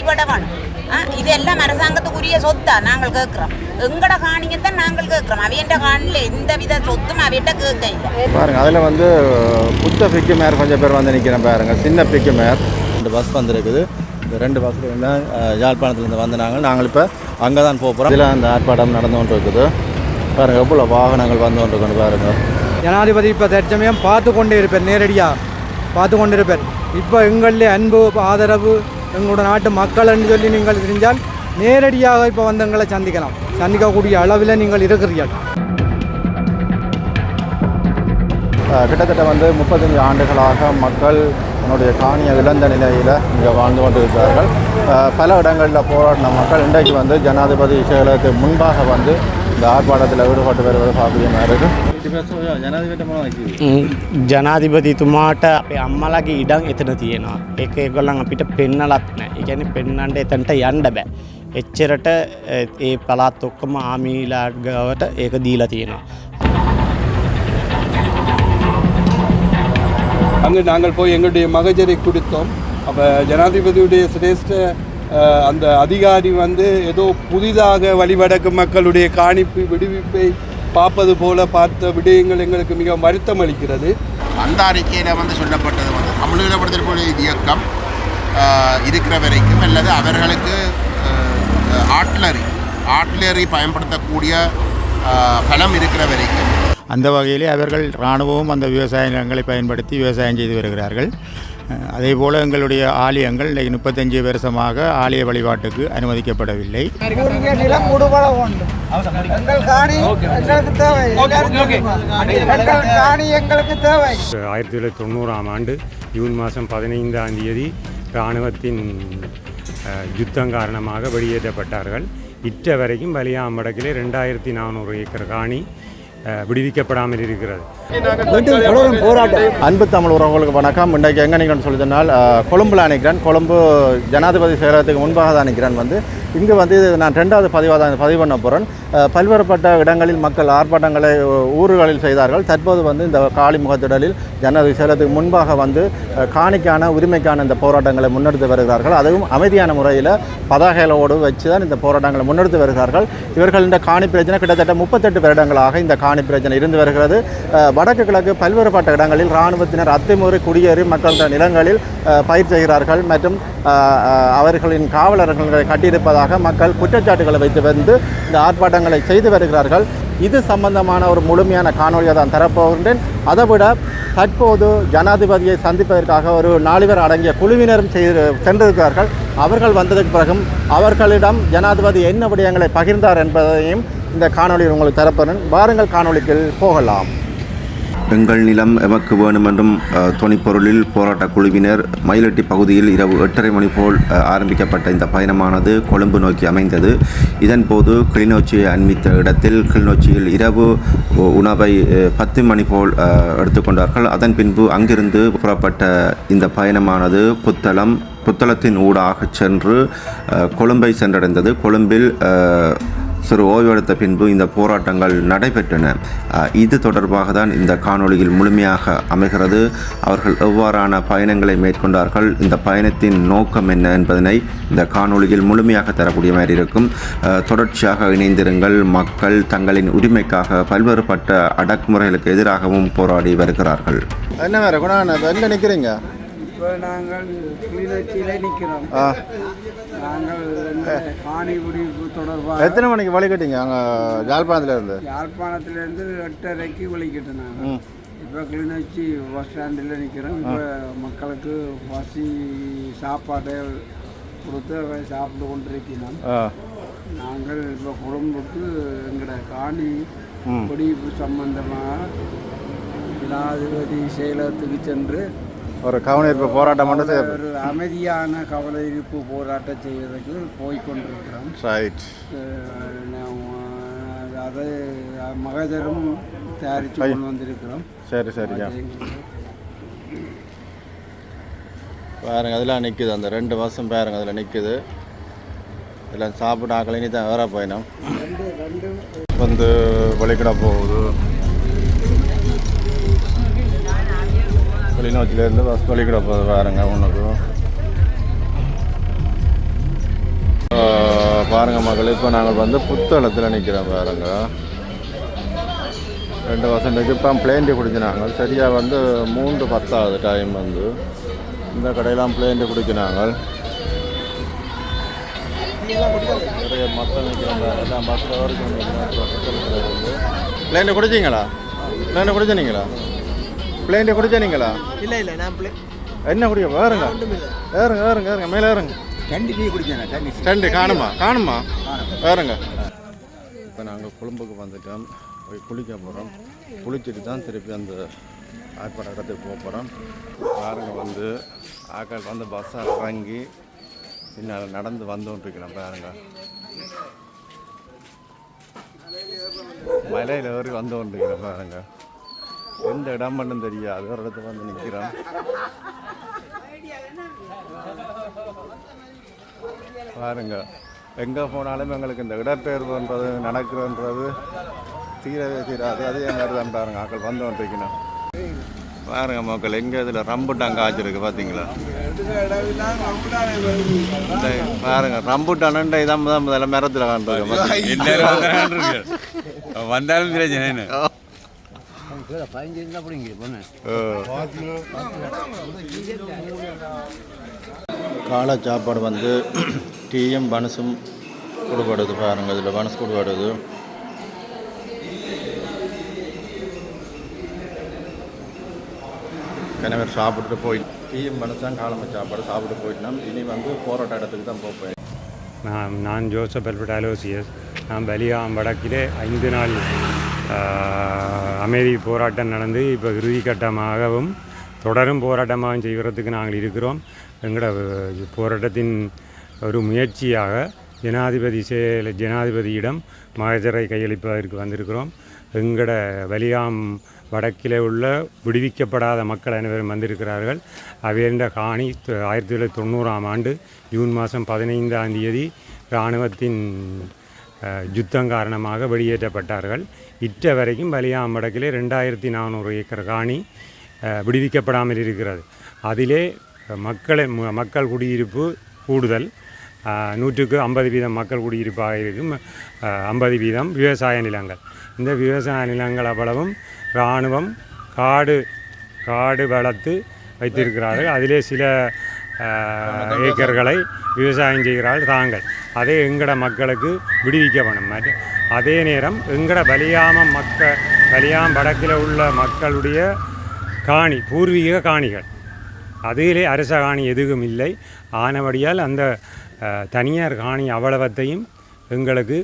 வழிபட வேணும். இதெல்லாம் அரசாங்கத்துக்குரிய சொத்தா நாங்கள் கேட்குறோம். எங்கட காணியத்தான் நாங்கள் கேட்குறோம். அவையண்ட காணியில் எந்த வித சொத்தும் அவையிட்ட கேட்க இல்லை பாருங்க. அதில் புத்த பிக்கு மேர் கொஞ்சம் பேர் நிற்கிறேன் பாருங்க. சின்ன பிக்கு மேர் 2 பஸ் வந்துருக்குது. இந்த 2 பஸ்ஸில் வந்து யாழ்ப்பாணத்துலேருந்து நாங்கள் இப்போ அங்கே தான் போகிறோம். இதில் அந்த ஆர்ப்பாட்டம் நடந்து கொண்டு இருக்குது பாருங்கள். எவ்வளோ வாகனங்கள் வந்து கொண்டு கொண்டு பாருங்கள். ஜனாதிபதி இப்போ தற்சமயம் பார்த்து கொண்டே இருப்பார், நேரடியாக பார்த்து கொண்டு இருப்பார். இப்போ எங்களுடைய அன்பு ஆதரவு எங்களோட நாட்டு மக்கள் என்று சொல்லி நீங்கள் தெரிஞ்சால் நேரடியாக இப்போ எங்களை சந்திக்கக்கூடிய அளவில் நீங்கள் இருக்கிறீர்கள். கிட்டத்தட்ட 35 ஆண்டுகளாக மக்கள் தன்னுடைய காணியை இழந்த நிலையில் இங்கே வாழ்ந்து கொண்டு இருக்கிறார்கள். பல இடங்களில் போராடின மக்கள் இன்றைக்கு ஜனாதிபதி செயலகத்துக்கு முன்பாக இந்த ආර්පාඩத்தில் ஈடுபட்டு வருவது பார்க்கக்கூடிய ජනාධිපතිතුමාට අපේ අම්මලාගේ ඉඩම් එතන තියෙනවා. ඒක ඒගොල්ලන් අපිට පෙන්නලත් නැහැ. ඒ කියන්නේ පෙන්නන්න එතනට යන්න බෑ. එච්චරට ඒ පළාත් ඔක්කොම ආමීලාට ගාවට ඒක දීලා තියෙනවා. அங்கு நாங்கள் போய் எங்களுடைய மகஜரை கொடுத்தோம். அப்போ ஜனாதிபதியுடைய சிரேஷ்ட அந்த அதிகாரி ஏதோ புதிதாக வழிவடக்கு மக்களுடைய காணிப்பு விடுவிப்பை பார்ப்பது போல பார்த்த விடயங்கள் எங்களுக்கு மிக வருத்தம் அளிக்கிறது. அந்த அறிக்கையில் சொல்லப்பட்டது தமிழீழ விடுதலை புலி இயக்கம் இருக்கிற வரைக்கும் அல்லது அவர்களுக்கு ஆட்லரி பயன்படுத்தக்கூடிய பலம் இருக்கிற வரைக்கும் அந்த வகையிலே அவர்கள் இராணுவமும் அந்த விவசாய நிலங்களை பயன்படுத்தி விவசாயம் செய்து வருகிறார்கள். அதேபோல் எங்களுடைய ஆலயங்கள் 35 வருஷமாக ஆலய வழிபாட்டுக்கு அனுமதிக்கப்படவில்லை. 1990ஆம் ஆண்டு ஜூன் மாதம் 15ஆம் தேதி இராணுவத்தின் யுத்தம் காரணமாக வெளியேற்றப்பட்டார்கள். இற்ற வரைக்கும் வலியாம்படக்கிலே 2400 ஏக்கர் காணி விடுவிக்கப்படாமல் இருக்கிறது. அன்பு தமிழ் உறவுகளுக்கு வணக்கம். இன்றைக்கு எங்கே நிற்கிறேன்னு சொல்லி சொன்னால் கொழும்பில் நிற்கிறேன். கொழும்பு ஜனாதிபதி செயலகத்துக்கு முன்பாக தான் நிற்கிறேன். இங்கே நான் 2வது பதிவு பண்ண போகிறேன். பல்வேறுபட்ட இடங்களில் மக்கள் ஆர்ப்பாட்டங்களை ஊர்களில் செய்தார்கள். தற்போது இந்த காளிமுகத்திடலில் ஜனாதிபதி செயலகத்துக்கு முன்பாக காணிக்கான உரிமைக்கான இந்த போராட்டங்களை முன்னெடுத்து வருகிறார்கள். அதுவும் அமைதியான முறையில் பதாகைகளோடு வச்சு தான் இந்த போராட்டங்களை முன்னெடுத்து வருகிறார்கள். இவர்கள் இந்த காணி பிரச்சனை கிட்டத்தட்ட 38 வருடங்களாக இந்த காணி பிரச்சனை இருந்து வருகிறது. வடக்கு கிழக்கு பல்வேறுபட்ட இடங்களில் இராணுவத்தினர் அத்துமீறி குடியேறி மக்கள் நிலங்களில் பயிர் செய்கிறார்கள் மற்றும் அவர்களின் காவலர்களை கட்டியிருப்பதாக மக்கள் குற்றச்சாட்டுகளை வைத்து இந்த ஆர்ப்பாட்டங்களை செய்து வருகிறார்கள். இது சம்பந்தமான ஒரு முழுமையான காணொலியை தான் தரப்போகின்றேன். அதைவிட தற்போது ஜனாதிபதியை சந்திப்பதற்காக ஒரு 4 பேர் அடங்கிய குழுவினரும் சென்றிருக்கிறார்கள். அவர்கள் வந்ததுக்கு பிறகும் அவர்களிடம் ஜனாதிபதி என்ன விடயங்களை பகிர்ந்தார் என்பதையும் இந்த காணொலியில் உங்களுக்கு தரப்போகிறேன். வாருங்கள் காணொலிக்கு போகலாம். எங்கள் நிலம் எமக்கு வேணும் என்றும் தொனிப்பொருளில் போராட்ட குழுவினர் மயிலட்டி பகுதியில் இரவு 8:30 மணி போல் ஆரம்பிக்கப்பட்ட இந்த பயணமானது கொழும்பு நோக்கி அமைந்தது. இதன்போது கிளிநொச்சியை அண்மித்த இடத்தில் கிளிநொச்சியில் இரவு உணவை 10 மணி போல் எடுத்துக்கொண்டார்கள். அதன் பின்பு அங்கிருந்து புறப்பட்ட இந்த பயணமானது புத்தளத்தின் ஊடாக சென்று கொழும்பை சென்றடைந்தது. கொழும்பில் சிறு ஓய்வெடுத்த பின்பு இந்த போராட்டங்கள் நடைபெற்றன. இது தொடர்பாக தான் இந்த காணொளியில் முழுமையாக அமைகிறது. அவர்கள் எவ்வாறான பயணங்களை மேற்கொண்டார்கள், இந்த பயணத்தின் நோக்கம் என்ன என்பதனை இந்த காணொளியில் முழுமையாக தரக்கூடிய மாதிரி இருக்கும். தொடர்ச்சியாக இணைந்திருங்கள். மக்கள் தங்களின் உரிமைக்காக பல்வேறுபட்ட அடக்குமுறைகளுக்கு எதிராகவும் போராடி வருகிறார்கள். என்ன வேறு குணம் எங்கே நிற்கிறீங்க? இப்போ நாங்கள் கிளிநொச்சியில் நிற்கிறோம். நாங்கள் காணி விடுவிப்பு தொடர்பாக எத்தனை மணிக்கு வழிகட்டிங்க? அங்கே யாழ்ப்பாணத்துலேருந்து 8:30க்கு வழிகட்டேன். நாங்கள் இப்போ கிளிநொச்சி பஸ் ஸ்டாண்டில் நிற்கிறோம். இப்போ மக்களுக்கு பசி சாப்பாடு கொடுத்து சாப்பிட்டு கொண்டிருக்கிறோம். நாங்கள் இப்போ கொழும்புக்கு எங்களோட காணி விடுவிப்பு சம்பந்தமாக ஜனாதிபதி செயலகத்துக்கு சென்று ஒரு கவனஈர்ப்பு போராட்டம் ஒரு அமைதியான கவனஈர்ப்பு போராட்டம் செய்வதற்கு போய்கொண்டிருக்கிறோம். ரைட். அதை மகஜரும் தயாரித்து கொண்டு வந்திருக்கிறோம். சரி சரியா பாருங்க. அதெல்லாம் நிற்குது. அந்த 2 வருஷம் பாருங்க அதில் நிற்குது. எல்லாம் சாப்பிட்டு ஆக்கலைன்னு தான் வேற போயினோம். வழிகட போகுது. கிளிநொச்சியிலேருந்து பஸ் வழிகட போகுது பாருங்க. உனக்கு பாருங்க மக்கள், இப்போ நாங்கள் வந்து புத்தளத்தில் நிற்கிறோம் பாருங்க. 2 வருஷத்துக்கு இப்போ பிளேண்டி குடிச்சினாங்க. சரியாக வந்து 3:10 டைம் வந்து இந்த கடையெல்லாம் பிளேண்டி குடிச்சினாங்க. நிறைய மக்கள் நிற்கிறாங்க. எல்லாம் பஸ்ஸில் வரைக்கும் பிளேண்டி குடிச்சிங்களா? பிளேண்டி குடிச்சினீங்களா? பிளேண்டி குடிச்சினீங்களா? இல்லை இல்லை நான் என்ன குடிக்க வேறுங்க ஏறுங்க ஏறுங்க ஏறுங்க மேலே ஏறுங்க. 2 டீ குடிச்சேன். 2 காணுமா வேறுங்க. இப்போ நாங்கள் கொழும்புக்கு வந்துட்டோம். போய் குளிக்க போகிறோம். குளிச்சுட்டு தான் திருப்பி அந்த ஆர்ப்பாட்ட இடத்துக்கு போக போகிறோம். பாருங்க வந்து ஆக்கள் வந்து பஸ்ஸை இறங்கி பின்னால் நடந்து வந்துகிட்ருக்கிறோம். பாருங்க மலையில் ஏறி வந்து கொண்டிருக்கிறோம். பாருங்க எந்த இடம் மட்டும் தெரியாது, ஒரு இடத்துல வந்து நிற்கிறோம். பாருங்க எங்கே போனாலும் எங்களுக்கு இந்த இடப்பெயர்வுன்றது நடக்குதுன்றது தீரவே தீராது. அதே மாதிரி தான் பாருங்க ஆக்கள் வந்து கொண்டிருக்கணும். பாருங்க மக்கள், எங்கே இதில் ரம்புட்டான் காய்ச்சிருக்கு பார்த்தீங்களா? இந்த பாருங்க ரம்புட்டானண்டா இதான் முதல்ல மரத்தில் காண்றது வந்தாலும் பிரச்சனை. காலை சாப்பாடு வந்து டீயும் பனசும் கொடுப்படுது. பாருங்கள் இதில் பனசு கொடுப்படுது. கிணவர் சாப்பிட்டு போயிட்டு டீயும் பனசும் காலம்பு சாப்பாடு சாப்பிட்டு போயிட்டோம்னா இனி வந்து போராட்ட இடத்துக்கு தான் போப்பேன். நான் ஜோசப் அல்பர்ட் அலோசியஸ். நான் பலிகாம் வடக்கிலே 5 நாள் அமைதி போராட்டம் நடந்து இப்போ இறுதிக்கட்டமாகவும் தொடரும் போராட்டமாகவும் செய்வதற்கு நாங்கள் இருக்கிறோம். எங்களோட போராட்டத்தின் ஒரு முயற்சியாக ஜனாதிபதியிடம் மகஜரை கையளிப்பதற்கு வந்திருக்கிறோம். எங்களோட பலிகாம் வடக்கிலே உள்ள விடுவிக்கப்படாத மக்கள் அனைவரும் வந்திருக்கிறார்கள். அவையண்ட காணி 1990ஆம் ஆண்டு ஜூன் மாதம் 15ஆம் தேதி இராணுவத்தின் யுத்தம் காரணமாக வெளியேற்றப்பட்டார்கள். இற்ற வரைக்கும் பலிகாம் வடக்கிலே 2400 ஏக்கர் காணி விடுவிக்கப்படாமல் இருக்கிறது. அதிலே மக்கள் குடியிருப்பு கூடுதல் 150% மக்கள் குடியிருப்பாக இருக்கும். 50% விவசாய நிலங்கள். இந்த விவசாய நிலங்கள் அவ்வளவும் இராணுவம் காடு வளர்த்து வைத்திருக்கிறார்கள். அதிலே சில ஏக்கர்களை விவசாயம் செய்கிறார்கள் தாங்கள். அதே எங்கட மக்களுக்கு விடுவிக்கப்படும். அதே நேரம் எங்கட பலியாம் வடக்கில் உள்ள மக்களுடைய காணி பூர்வீக காணிகள் அதிலே அரச காணி எதுவும் இல்லை. ஆனபடியால் அந்த தனியார் காணி அவ்வளவத்தையும் எங்களுக்கு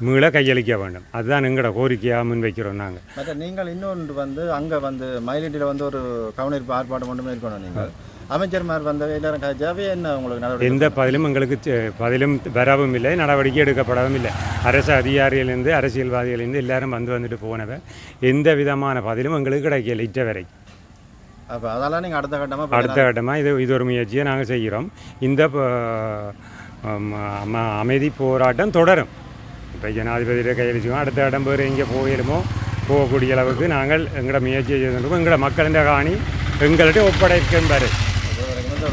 மீள கையளிக்க வேண்டும். அதுதான் எங்களோட கோரிக்கையாக முன்வைக்கிறோம். நாங்கள் மற்ற நீங்கள் இன்னொன்று வந்து அங்கே வந்து மயிலிட்டியில் வந்து ஒரு கவனிப்பு ஆர்ப்பாட்டம் மட்டுமே இருக்கணும். நீங்கள் அமைச்சர்மார் வந்த எல்லாரும் கஜாவே என்ன உங்களுக்கு நடவடிக்கை? எந்த பதிலும் எங்களுக்கு பதிலும் வரவும் இல்லை, நடவடிக்கை எடுக்கப்படவும் இல்லை. அரசு அதிகாரிகளிலிருந்து அரசியல்வாதிகளிலிருந்து எல்லாரும் வந்துட்டு போனவை எந்த விதமான பதிலும் எங்களுக்கு கிடைக்கல இற்ற வரைக்கும். அப்போ அதெல்லாம் நீங்கள் அடுத்த கட்டமாக இது ஒரு முயற்சியை நாங்கள் செய்கிறோம். இந்த அமைதி போராட்டம் தொடரும். இப்போ ஜனாதிபதியிட கையளிச்சுவோம். அடுத்த இடம் பேர் எங்கே போகக்கூடிய அளவுக்கு நாங்கள் எங்களோட முயற்சியை செய்திருக்கோம். எங்களோட மக்களின் காணி எங்கள்கிட்ட ஒப்படைக்கும் வரை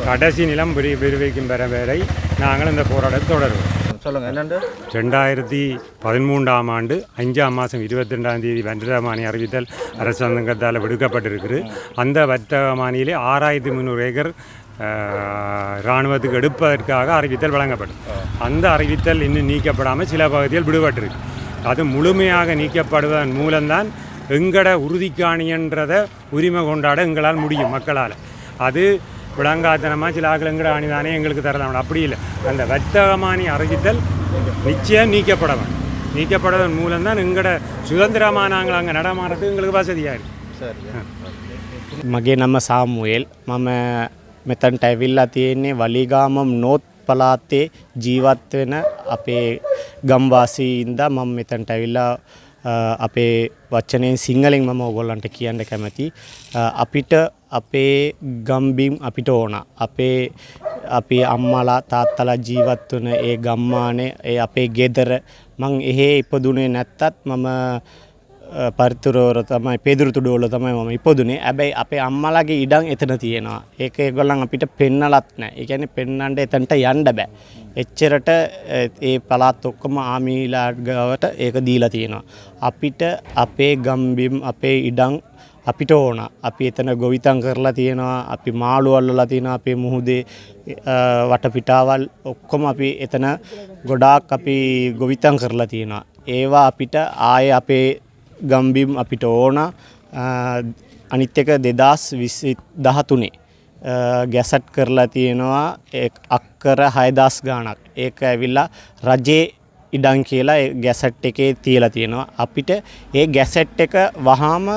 கடைசி நிலம் விரிவிக்கும் வரை நாங்கள் இந்த போராட்டத்தை தொடருவோம். சொல்லுங்கள் என்னண்டு. 2013ஆம் ஆண்டு 5ஆம் மாதம் 22ஆம் தேதி வர்த்தகமானி அறிவித்தல் அரசாங்கத்தால் விடுக்கப்பட்டிருக்குது. அந்த வர்த்தகமானியிலே 6300 ஏக்கர் இராணுவத்துக்கு எடுப்பதற்காக அறிவித்தல் வழங்கப்படும். அந்த அறிவித்தல் இன்னும் நீக்கப்படாமல் சில பகுதிகள் விடுபட்டிருக்கு. அது முழுமையாக நீக்கப்படுவதன் மூலம்தான் எங்கட உறுதிக்காணின்றதை உரிமை கொண்டாட எங்களால் முடியும் மக்களால். அது விளங்காத்தனமாக சில ஆக்கள் எங்கட அணி தானே எங்களுக்கு தரலாம், அப்படி இல்லை. அந்த வர்த்தகமானி அறிவித்தல் நிச்சயம் நீக்கப்படுவதன் மூலம்தான் எங்கட சுதந்திரமாக நாங்கள் அங்கே நடமாடுறதுக்கு எங்களுக்கு வசதியாக இருக்குது. சரி. මගේ නම සාමුවෙල්. මම මෙතන්ට ඇවිල්ලා තියෙන්නේ වලිගාමම් නෝත් පළාතේ ජීවත් වෙන අපේ ගම්වාසීන්දා මම මෙතන්ට ඇවිල්ලා අපේ වචනයෙන් සිංහලෙන් මම ඔයගොල්ලන්ට කියන්න කැමතියි. අපිට අපේ ගම්බිම් අපිට ඕන. අපේ අම්මලා තාත්තලා ජීවත් වන ඒ ගම්මානේ ඒ අපේ ගෙදර මං එහෙ ඉපදුනේ නැත්තත් මම පරිතුරවර තමයි පෙදුරුතුඩුවල තමයි මම ඉපදුනේ. හැබැයි අපේ අම්මලාගේ ඉඩම් එතන තියෙනවා. ඒක ඒගොල්ලන් අපිට පෙන්නලත් නැහැ. ඒ කියන්නේ පෙන්නන්න එතනට යන්න බෑ. එච්චරට ඒ පළාත් ඔක්කොම ආමීලාට ගාවට ඒක දීලා තියෙනවා. අපිට අපේ ගම්බිම් අපේ ඉඩම් අපිට ඕන. අපි එතන ගොවිතැන් කරලා තියෙනවා. අපි මාළු අල්ලලා තියෙනවා. අපේ මුහුදේ වටපිටාවල් ඔක්කොම අපි එතන ගොඩාක් අපි ගොවිතැන් කරලා තියෙනවා. ඒවා අපිට ආයේ අපේ ගම්බිම් අපිට ඕන. අනිත් එක 2013 ගැසට් කරලා තියෙනවා අක්කර 6000 ගාණක්. ඒක ඇවිල්ලා රජේ ඉඩම් කියලා ගැසට් එකේ තියලා තියෙනවා. අපිට ඒ ගැසට් එක වහාම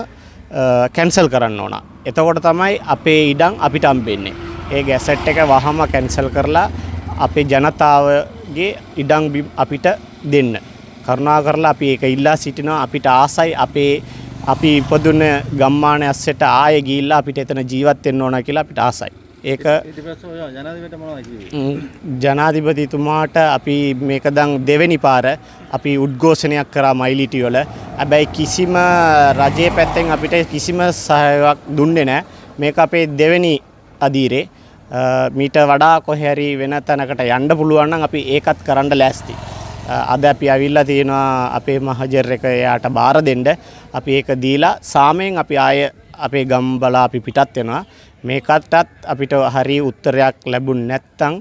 කැන්සල් කරන්න ඕන. එතකොට තමයි අපේ ඉඩම් අපිට හම්බෙන්නේ. ඒ ගැසට් එක වහාම කැන්සල් කරලා අපේ ජනතාවගේ ඉඩම් අපිට දෙන්න. කරුණා කරලා අපි ඒක ඉල්ලා සිටිනවා. අපිට ආසයි අපි ඉපදුන ගම්මාන ඇස්සට ආයෙ ගිහිල්ලා අපිට එතන ජීවත් වෙන්න ඕන කියලා අපිට ආසයි. ඒක ජනාධිපතිතුමාට අපි මේක දැන් දෙවෙනි පාර අපි උද්ඝෝෂණයක් කරා මයිලිටි වල. හැබැයි කිසිම රජයේ පැත්තෙන් අපිට කිසිම සහයෝගයක් දුන්නේ නැහැ. මේක අපේ දෙවෙනි අදීරේ. මීට වඩා කොහේ හරි වෙන තැනකට යන්න පුළුවන් නම් අපි ඒකත් කරන්න ලෑස්ති. අද අපි අවිල්ලා තියෙනවා අපේ මහජර් එක එයාට බාර දෙන්න. අපි ඒක දීලා සාමයෙන් අපි ආය අපේ ගම්බලා අපි පිටත් වෙනවා. මේකටත් අපිට හරි උත්තරයක් ලැබුණ නැත්නම්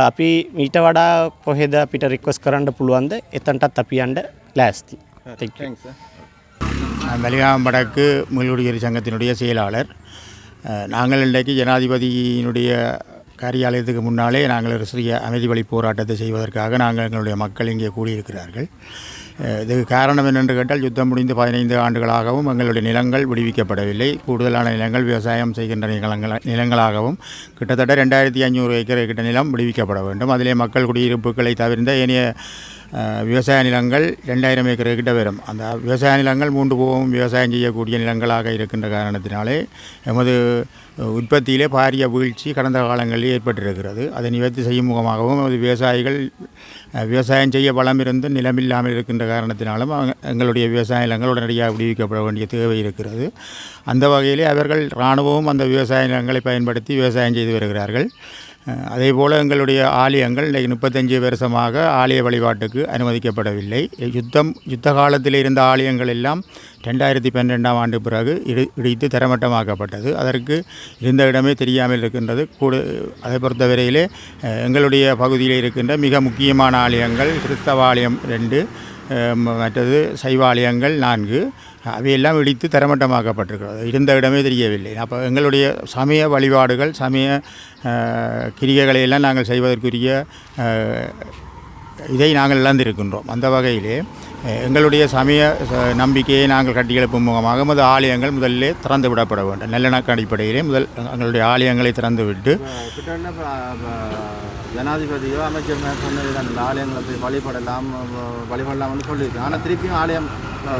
අපි ඊට වඩා කොහෙද අපිට රික්වෙස්ට් කරන්න පුළුවන්ද එතනටත් අපි යන්න ලෑස්ති. மலையாளம் வடக்கு முள்ளுடியர் சங்கத்தினுடைய செயலாளர். நாங்கள் இன்றைக்கு ஜனாதிபதியினுடைய காரியாலயத்துக்கு முன்னாலே நாங்கள் ஒரு சிறிய அமைதி வழி போராட்டத்தை செய்வதற்காக நாங்கள் எங்களுடைய மக்கள் இங்கே கூடியிருக்கிறார்கள். இதுக்கு காரணம் என்னென்று கேட்டால் யுத்தம் முடிந்து 15 ஆண்டுகளாகவும் எங்களுடைய நிலங்கள் விடுவிக்கப்படவில்லை. கூடுதலான நிலங்கள் விவசாயம் செய்கின்ற நிலங்களாகவும் கிட்டத்தட்ட 2500 ஏக்கர் கிட்ட நிலம் விடுவிக்கப்பட வேண்டும். அதிலே மக்கள் குடியிருப்புகளை தவிர்த்த ஏனைய விவசாய நிலங்கள் 2000 ஏக்கர் கிட்ட வரும். அந்த விவசாய நிலங்கள் மூன்று போகவும் விவசாயம் செய்யக்கூடிய நிலங்களாக இருக்கின்ற காரணத்தினாலே எமது உற்பத்தியிலே பாரிய வீழ்ச்சி கடந்த காலங்களில் ஏற்பட்டிருக்கிறது. அதை நிவர்த்தி செய்யும் முகமாகவும் விவசாயிகள் விவசாயம் செய்ய வளம் இருந்து நிலமில்லாமல் இருக்கின்ற காரணத்தினாலும் எங்களுடைய விவசாய நிலங்கள் உடனடியாக விடுவிக்கப்பட வேண்டிய தேவை இருக்கிறது. அந்த வகையிலே அவர்கள் இராணுவமும் அந்த விவசாய நிலங்களை பயன்படுத்தி விவசாயம் செய்து வருகிறார்கள். அதேபோல் எங்களுடைய ஆலயங்கள் 35 வருஷமாக ஆலய வழிபாட்டுக்கு அனுமதிக்கப்படவில்லை. யுத்த காலத்தில் இருந்த ஆலயங்கள் எல்லாம் 2012ஆம் ஆண்டு பிறகு இடித்து தரமட்டமாக்கப்பட்டது. அதற்கு இருந்த இடமே தெரியாமல் இருக்கின்றது. அதை பொறுத்தவரையிலே எங்களுடைய பகுதியில் இருக்கின்ற மிக முக்கியமான ஆலயங்கள் கிறிஸ்தவ ஆலயம் 2, மற்றது சைவாலயங்கள் 4, அவையெல்லாம் இடித்து தரமட்டமாக்கப்பட்டிருக்கிறது. இருந்த இடமே தெரியவில்லை. அப்போ எங்களுடைய சமய வழிபாடுகள் சமய கிரிகைகளையெல்லாம் நாங்கள் செய்வதற்குரிய இதை நாங்கள் இழந்திருக்கின்றோம். அந்த வகையிலே எங்களுடைய சமய நம்பிக்கையை நாங்கள் கட்டியெழுப்பும் முகமாக எமது ஆலயங்கள் முதலிலே திறந்து விடப்பட வேண்டும். நல்லெண்ணக்க அடிப்படையிலே எங்களுடைய ஆலயங்களை திறந்து விட்டு ஜனாதிபதியோ அமைச்சர் சொன்னது அந்த ஆலயங்களை போய் வழிபடலாம்னு சொல்லியிருக்கு. ஆனால் திருப்பியும் ஆலயம்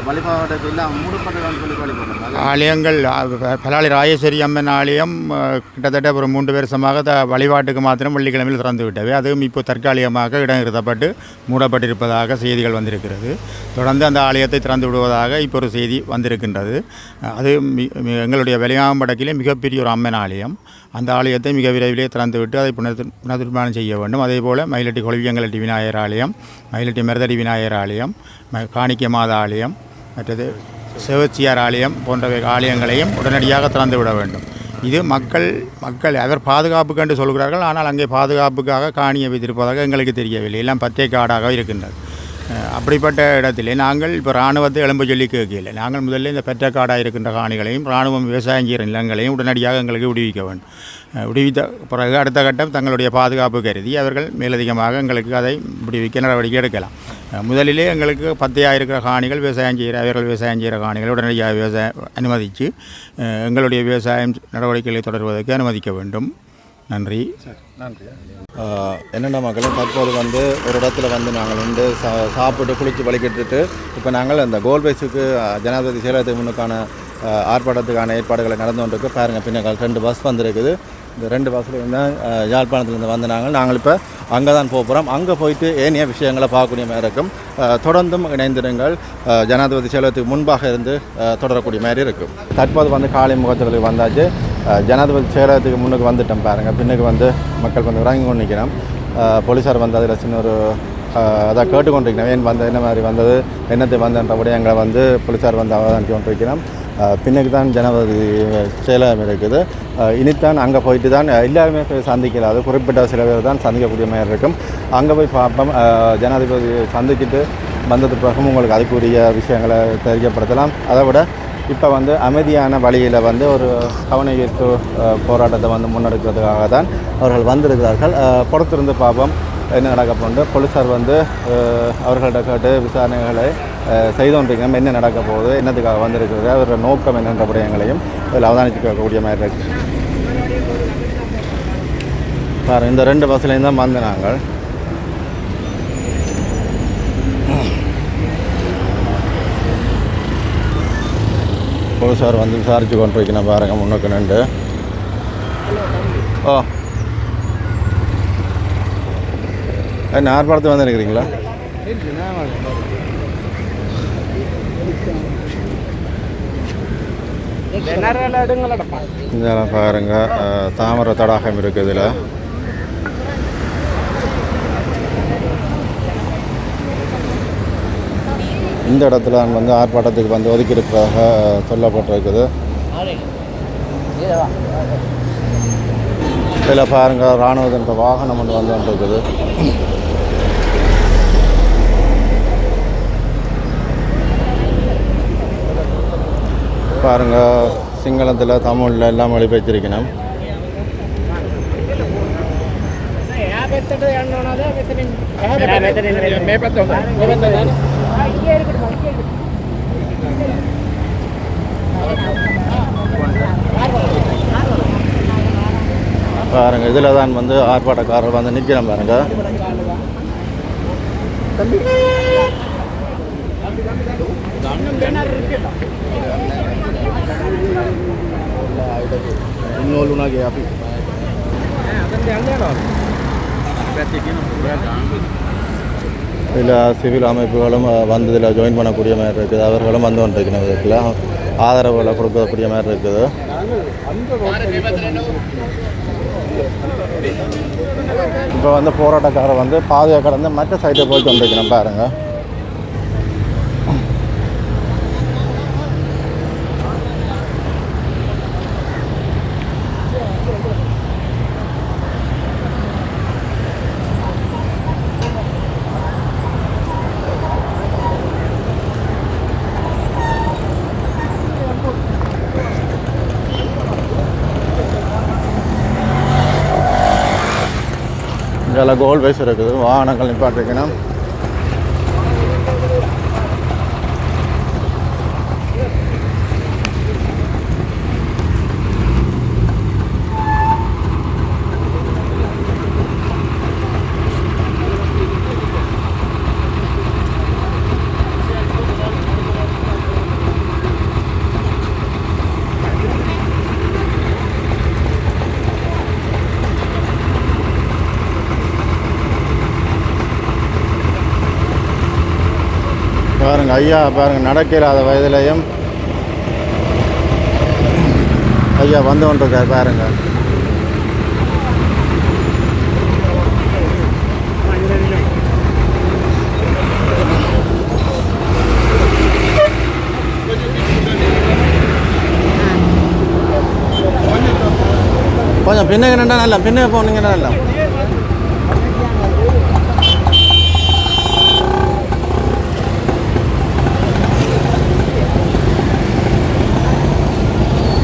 வழிபாடுறது இல்லாமல் மூடப்பட்டதான்னு சொல்லி வழிபடுறாங்க. ஆலயங்கள் பலாளி ராஜேஸ்வரி அம்மன் ஆலயம் கிட்டத்தட்ட ஒரு 3 வருஷமாக வழிபாட்டுக்கு மாத்திரம் வெள்ளிக்கிழமையில் திறந்து விட்டவை. அதுவும் இப்போ தற்காலிகமாக இடைநிறுத்தப்பட்டு மூடப்பட்டிருப்பதாக செய்திகள் வந்திருக்கிறது. தொடர்ந்து அந்த ஆலயத்தை திறந்து விடுவதாக இப்போ ஒரு செய்தி வந்திருக்கின்றது. அது எங்களுடைய வெளியாம் வடக்கிலே மிகப்பெரிய ஒரு அம்மன் ஆலயம். அந்த ஆலயத்தை மிக விரைவிலே திறந்துவிட்டு அதை புனர்நிர்மாணம் செய்ய வேண்டும். அதேபோல் மயிலட்டி கொலவியங்கலட்டி விநாயகர் ஆலயம், மயிலட்டி மருதடி விநாயகர் ஆலயம், காணிக்க மாத ஆலயம், மற்றது சிவச்சியார் ஆலயம் போன்ற ஆலயங்களையும் உடனடியாக திறந்து விட வேண்டும். இது மக்கள் அவர் பாதுகாப்புக்கு என்று சொல்கிறார்கள். ஆனால் அங்கே பாதுகாப்புக்காக காணியை வைத்திருப்பதாக எங்களுக்கு தெரியவில்லை. எல்லாம் பச்சை காடாக இருக்கின்றது. அப்படிப்பட்ட இடத்திலே நாங்கள் இப்போ இராணுவத்தை எழும்ப சொல்லி கேட்கல. நாங்கள் முதல்ல இந்த பெற்ற காடாக இருக்கின்ற காணிகளையும் இராணுவம் விவசாயம் செய்கிற நிலங்களையும் உடனடியாக எங்களுக்கு விடுவிக்க வேண்டும். விடுவித்த பிறகு அடுத்த கட்டம் தங்களுடைய பாதுகாப்பு கருதி அவர்கள் மேலதிகமாக எங்களுக்கு அதை விடுவிக்க நடவடிக்கை எடுக்கலாம். முதலிலே எங்களுக்கு 10 இருக்கிற காணிகள் அவர்கள் விவசாயம் செய்கிற காணிகளை உடனடியாக விவசாயம் அனுமதித்து எங்களுடைய விவசாயம் நடவடிக்கைகளை தொடர்வதற்கு அனுமதிக்க வேண்டும். நன்றி. நன்றி. என்னென்ன மக்களே, தற்போது ஒரு இடத்துல நாங்கள் சாப்பிட்டு குளித்து வழிகட்டுட்டு இப்போ நாங்கள் அந்த கோல்பேஸுக்கு ஜனாதிபதி செயலகத்துக்கு முன்னுக்கான ஆர்ப்பாட்டத்துக்கான ஏற்பாடுகளை நடந்து கொண்டிருக்கு. பாருங்கள், பின்னாக்கால் 2 பஸ் வந்திருக்குது. இந்த 2 பஸ்ஸில் வந்து யாழ்ப்பாணத்துலேருந்து வந்து நாங்கள் இப்போ அங்கே தான் போகிறோம். அங்கே போயிட்டு ஏனைய விஷயங்களை பார்க்கக்கூடிய மாதிரி இருக்கும். தொடர்ந்தும் இணைந்திருங்கள். ஜனாதிபதி செயலகத்துக்கு முன்பாக இருந்து தொடரக்கூடிய மாதிரி இருக்கும். தற்போது வந்து காலை முகத்தில் வந்தாச்சு. ஜனாதிபதி செயலகத்துக்கு முன்னுக்கு வந்துட்டோம் பாருங்கள். பின்னுக்கு வந்து மக்கள் வந்து இறங்கி கொண்டு நிற்கிறோம். போலீஸார் வந்து அதில் சின்ன ஒரு அதான் கேட்டுக்கொண்டிருக்கிறோம். ஏன் வந்து என்ன மாதிரி வந்தது என்னத்தை வந்தன்றபடி எங்களை வந்து போலீஸார் வந்து அவதானித்து கொண்டிருக்கிறோம். பின்னுக்கு தான் ஜனாதிபதி செயலகம் இருக்குது. இனித்தான் அங்கே போயிட்டு தான் எல்லாருமே போய் சந்திக்கலாது. குறிப்பிட்ட சில பேர் தான் சந்திக்கக்கூடிய மாதிரி இருக்கும். அங்கே போய் பார்ப்போம். ஜனாதிபதி சந்திச்சுட்டு வந்தது பிறகும் உங்களுக்கு அதுக்குரிய விஷயங்களை தெரியப்படுத்தலாம். அதை விட இப்போ வந்து அமைதியான வழியில் வந்து ஒரு கவன ஈர்ப்பு போராட்டத்தை வந்து முன்னெடுக்கிறதுக்காக தான் அவர்கள் வந்திருக்கிறார்கள். பொறுத்திருந்து பார்ப்போம் என்ன நடக்கப்போண்டு. போலீஸார் வந்து அவர்கள்ட்ட கேட்டு விசாரணைகளை செய்து கொண்டிருக்கோம். என்ன நடக்க போகுது, என்னத்துக்காக வந்திருக்கிறது, அவரோட நோக்கம் என்னென்ற விடயங்களையும் இதில் அவதானிக்கக்கூடிய மாதிரி இருக்கு. பாருங்கள், இந்த 2 பஸ்ஸுலேயும் தான் வந்து நாங்கள் போலீஸார் வந்து விசாரித்து கொண்டிருக்கணும். பாருங்கள் முன்னுக்கு நின்று. ஓ என்ன ஆர்ப்பாட்டத்தை வந்து இருக்கிறீங்களா? இதெல்லாம் பாருங்க, தாமரை தடாகம் இருக்குது. இதில் இந்த இடத்துல வந்து ஆர்ப்பாட்டத்துக்கு வந்து ஒதுக்கி இருக்கிறதாக சொல்லப்பட்டிருக்குது. இதில் பாருங்கள், இராணுவத்தின் வாகனம் ஒன்று வந்து வந்துருக்குது. பாருங்கள், சிங்களத்தில் தமிழில் எல்லாம் மொழிபெயர்த்திருக்கணும். பாருங்கள், இதில் தான் வந்து ஆர்ப்பாட்டக்காரர் வந்து நிற்கிறேன் பாருங்கள். இதில் சிவில் அமைப்புகளும் வந்து இதில் ஜாயின் பண்ணக்கூடிய மாதிரி இருக்குது. அவர்களும் வந்து கொண்டிருக்கணும். இதில் ஆதரவுகளை கொடுக்கக்கூடிய மாதிரி இருக்குது. இப்போ வந்து போராட்டக்காரர் வந்து பாதையை கடந்து மற்ற சைட்டை போய் கொண்டிருக்கணும் பாருங்கள். இதில் கோல் வைஸ் இருக்குது. வாகனங்கள் நிப்பாட்டிருக்கணும். பாருங்க ஐயா, பாருங்க நடக்க இல்லாத வயதிலையும் ஐயா வந்து கொண்டிருக்கார் பாருங்க. கொஞ்சம் பின்னுக்கு நின்றா நல்லா, பின்னுக்கு போனீங்கன்னா நல்லா.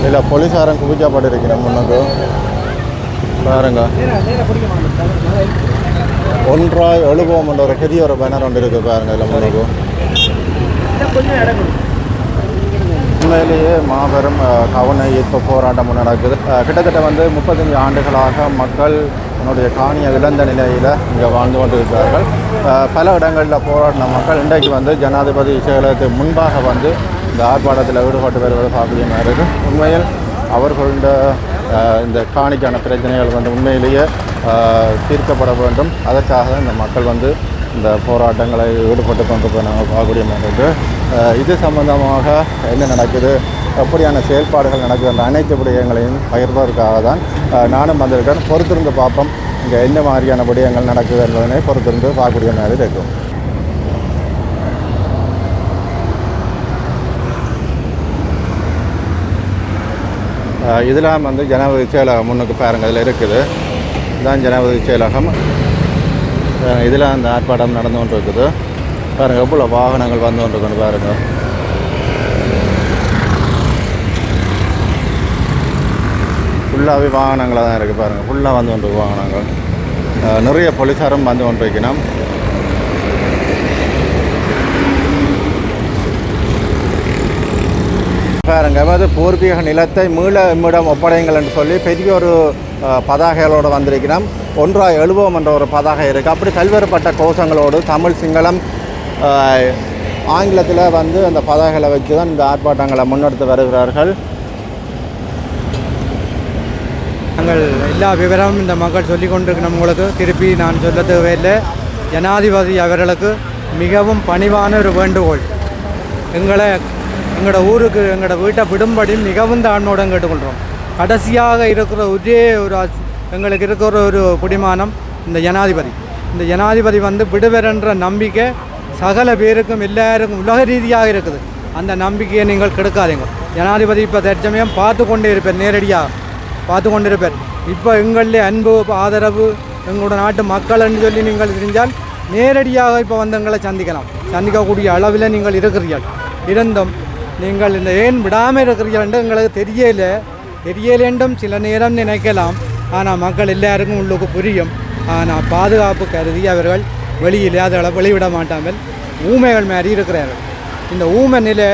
இல்லை போலீஸாரம் குவிக்கப்பட்டிருக்கிறேன் முன்னக்கு பாருங்க. ஒன்றாய் எழுபோம் என்ற ஒரு பெரிய ஒரு பேனர் ஒன்று இருக்குது பாருங்க. இல்லை முன்னக்கு உண்மையிலேயே மாபெரும் கவன ஈர்ப்பு போராட்டம் நடக்குது. கிட்டத்தட்ட வந்து 35 ஆண்டுகளாக மக்கள் தன்னுடைய காணியை இழந்த நிலையில் இங்கே வாழ்ந்து கொண்டிருக்கிறார்கள். பல இடங்களில் போராடின மக்கள் இன்றைக்கு வந்து ஜனாதிபதி செயலகத்துக்கு முன்பாக வந்து இந்த ஆர்ப்பாட்டத்தில் ஈடுபட்டு வருவது பார்க்கக்கூடிய மாதிரி இருக்குது. உண்மையில் அவர்களுடைய இந்த காணிக்கான பிரச்சனைகள் வந்து உண்மையிலேயே தீர்க்கப்பட வேண்டும். அதற்காக தான் இந்த மக்கள் வந்து இந்த போராட்டங்களை ஈடுபட்டு கொண்டு போய் நாங்கள் பார்க்கக்கூடிய மாதிரி இது சம்பந்தமாக என்ன நடக்குது, எப்படியான செயல்பாடுகள் நடக்குது அனைத்து விடயங்களையும் பகிர்வதற்காக தான் நானும் வந்திருக்கேன். பொறுத்திருந்து பார்ப்போம் இங்கே என்ன மாதிரியான விடயங்கள் நடக்குது என்பதனை பொறுத்திருந்து பார்க்கக்கூடிய மாதிரி இருக்கும். இதெல்லாம் வந்து ஜனாதிபதி செயலகம் முன்னுக்கு பாருங்கள், இதில் இருக்குது. இதுதான் ஜனாதிபதி செயலகம். இதில் அந்த ஆர்ப்பாட்டம் நடந்து கொண்டு இருக்குது. பாருங்கள் எவ்வளோ வாகனங்கள் வந்து கொண்டு இருக்குது பாருங்கள். ஃபுல்லாகவே வாகனங்களாக தான் இருக்குது பாருங்கள். ஃபுல்லாக வந்து கொண்டு வாகனங்கள், நிறைய போலீஸாரும் வந்து கொண்டு வைக்கணும். பாருங்க, அதாவது பூர்வீக நிலத்தை மீளம் ஒப்படைங்கள் என்று சொல்லி பெரிய ஒரு பதாகைகளோடு வந்திருக்கிறோம். ஒன்றாக எழுவோம் என்ற ஒரு பதாகை இருக்குது. அப்படி பல்வேறுபட்ட கோஷங்களோடு தமிழ், சிங்களம், ஆங்கிலத்தில் வந்து அந்த பதாகைகளை வச்சு தான் இந்த ஆர்ப்பாட்டங்களை முன்னெடுத்து வருகிறார்கள். நாங்கள் எல்லா விவரமும் இந்த மக்கள் சொல்லி கொண்டிருக்கணும். உங்களுக்கு திருப்பி நான் சொல்ல தேவையில்லை. ஜனாதிபதி அவர்களுக்கு மிகவும் பணிவான ஒரு வேண்டுகோள், எங்களோட ஊருக்கு எங்களோட வீட்டை விடும்படி மிகவும் தாழ்மையுடன் கேட்டுக்கொள்கிறோம். கடைசியாக இருக்கிற ஒரே ஒரு எங்களுக்கு இருக்கிற ஒரு குடிமானம் இந்த ஜனாதிபதி வந்து விடுவென்ற நம்பிக்கை சகல பேருக்கும் எல்லாருக்கும் உலக ரீதியாக இருக்குது. அந்த நம்பிக்கையை நீங்கள் கெடுக்காதீங்க. ஜனாதிபதி இப்போ தற்சமயம் பார்த்து கொண்டே இருப்பார், நேரடியாக பார்த்து கொண்டிருப்பார். இப்போ எங்களில் அன்பு, ஆதரவு, எங்களோட நாட்டு மக்கள்னு சொல்லி நீங்கள் தெரிஞ்சால் நேரடியாக இப்போ வந்து எங்களை சந்திக்கக்கூடிய அளவில் நீங்கள் இருக்கிறீர்கள். இருந்தும் நீங்கள் இந்த ஏன் விடாமல் இருக்கிறீர்கள் என்று எங்களுக்கு தெரியலேண்டும் சில நேரம் நினைக்கலாம். ஆனால் மக்கள் எல்லாருக்கும் உள்ளுக்கு புரியும். ஆனால் பாதுகாப்பு கருதி அவர்கள் வெளியில் அதை வெளிவிட மாட்டாமல் ஊமைகள் மாதிரி இருக்கிறார்கள். இந்த ஊமை நிலை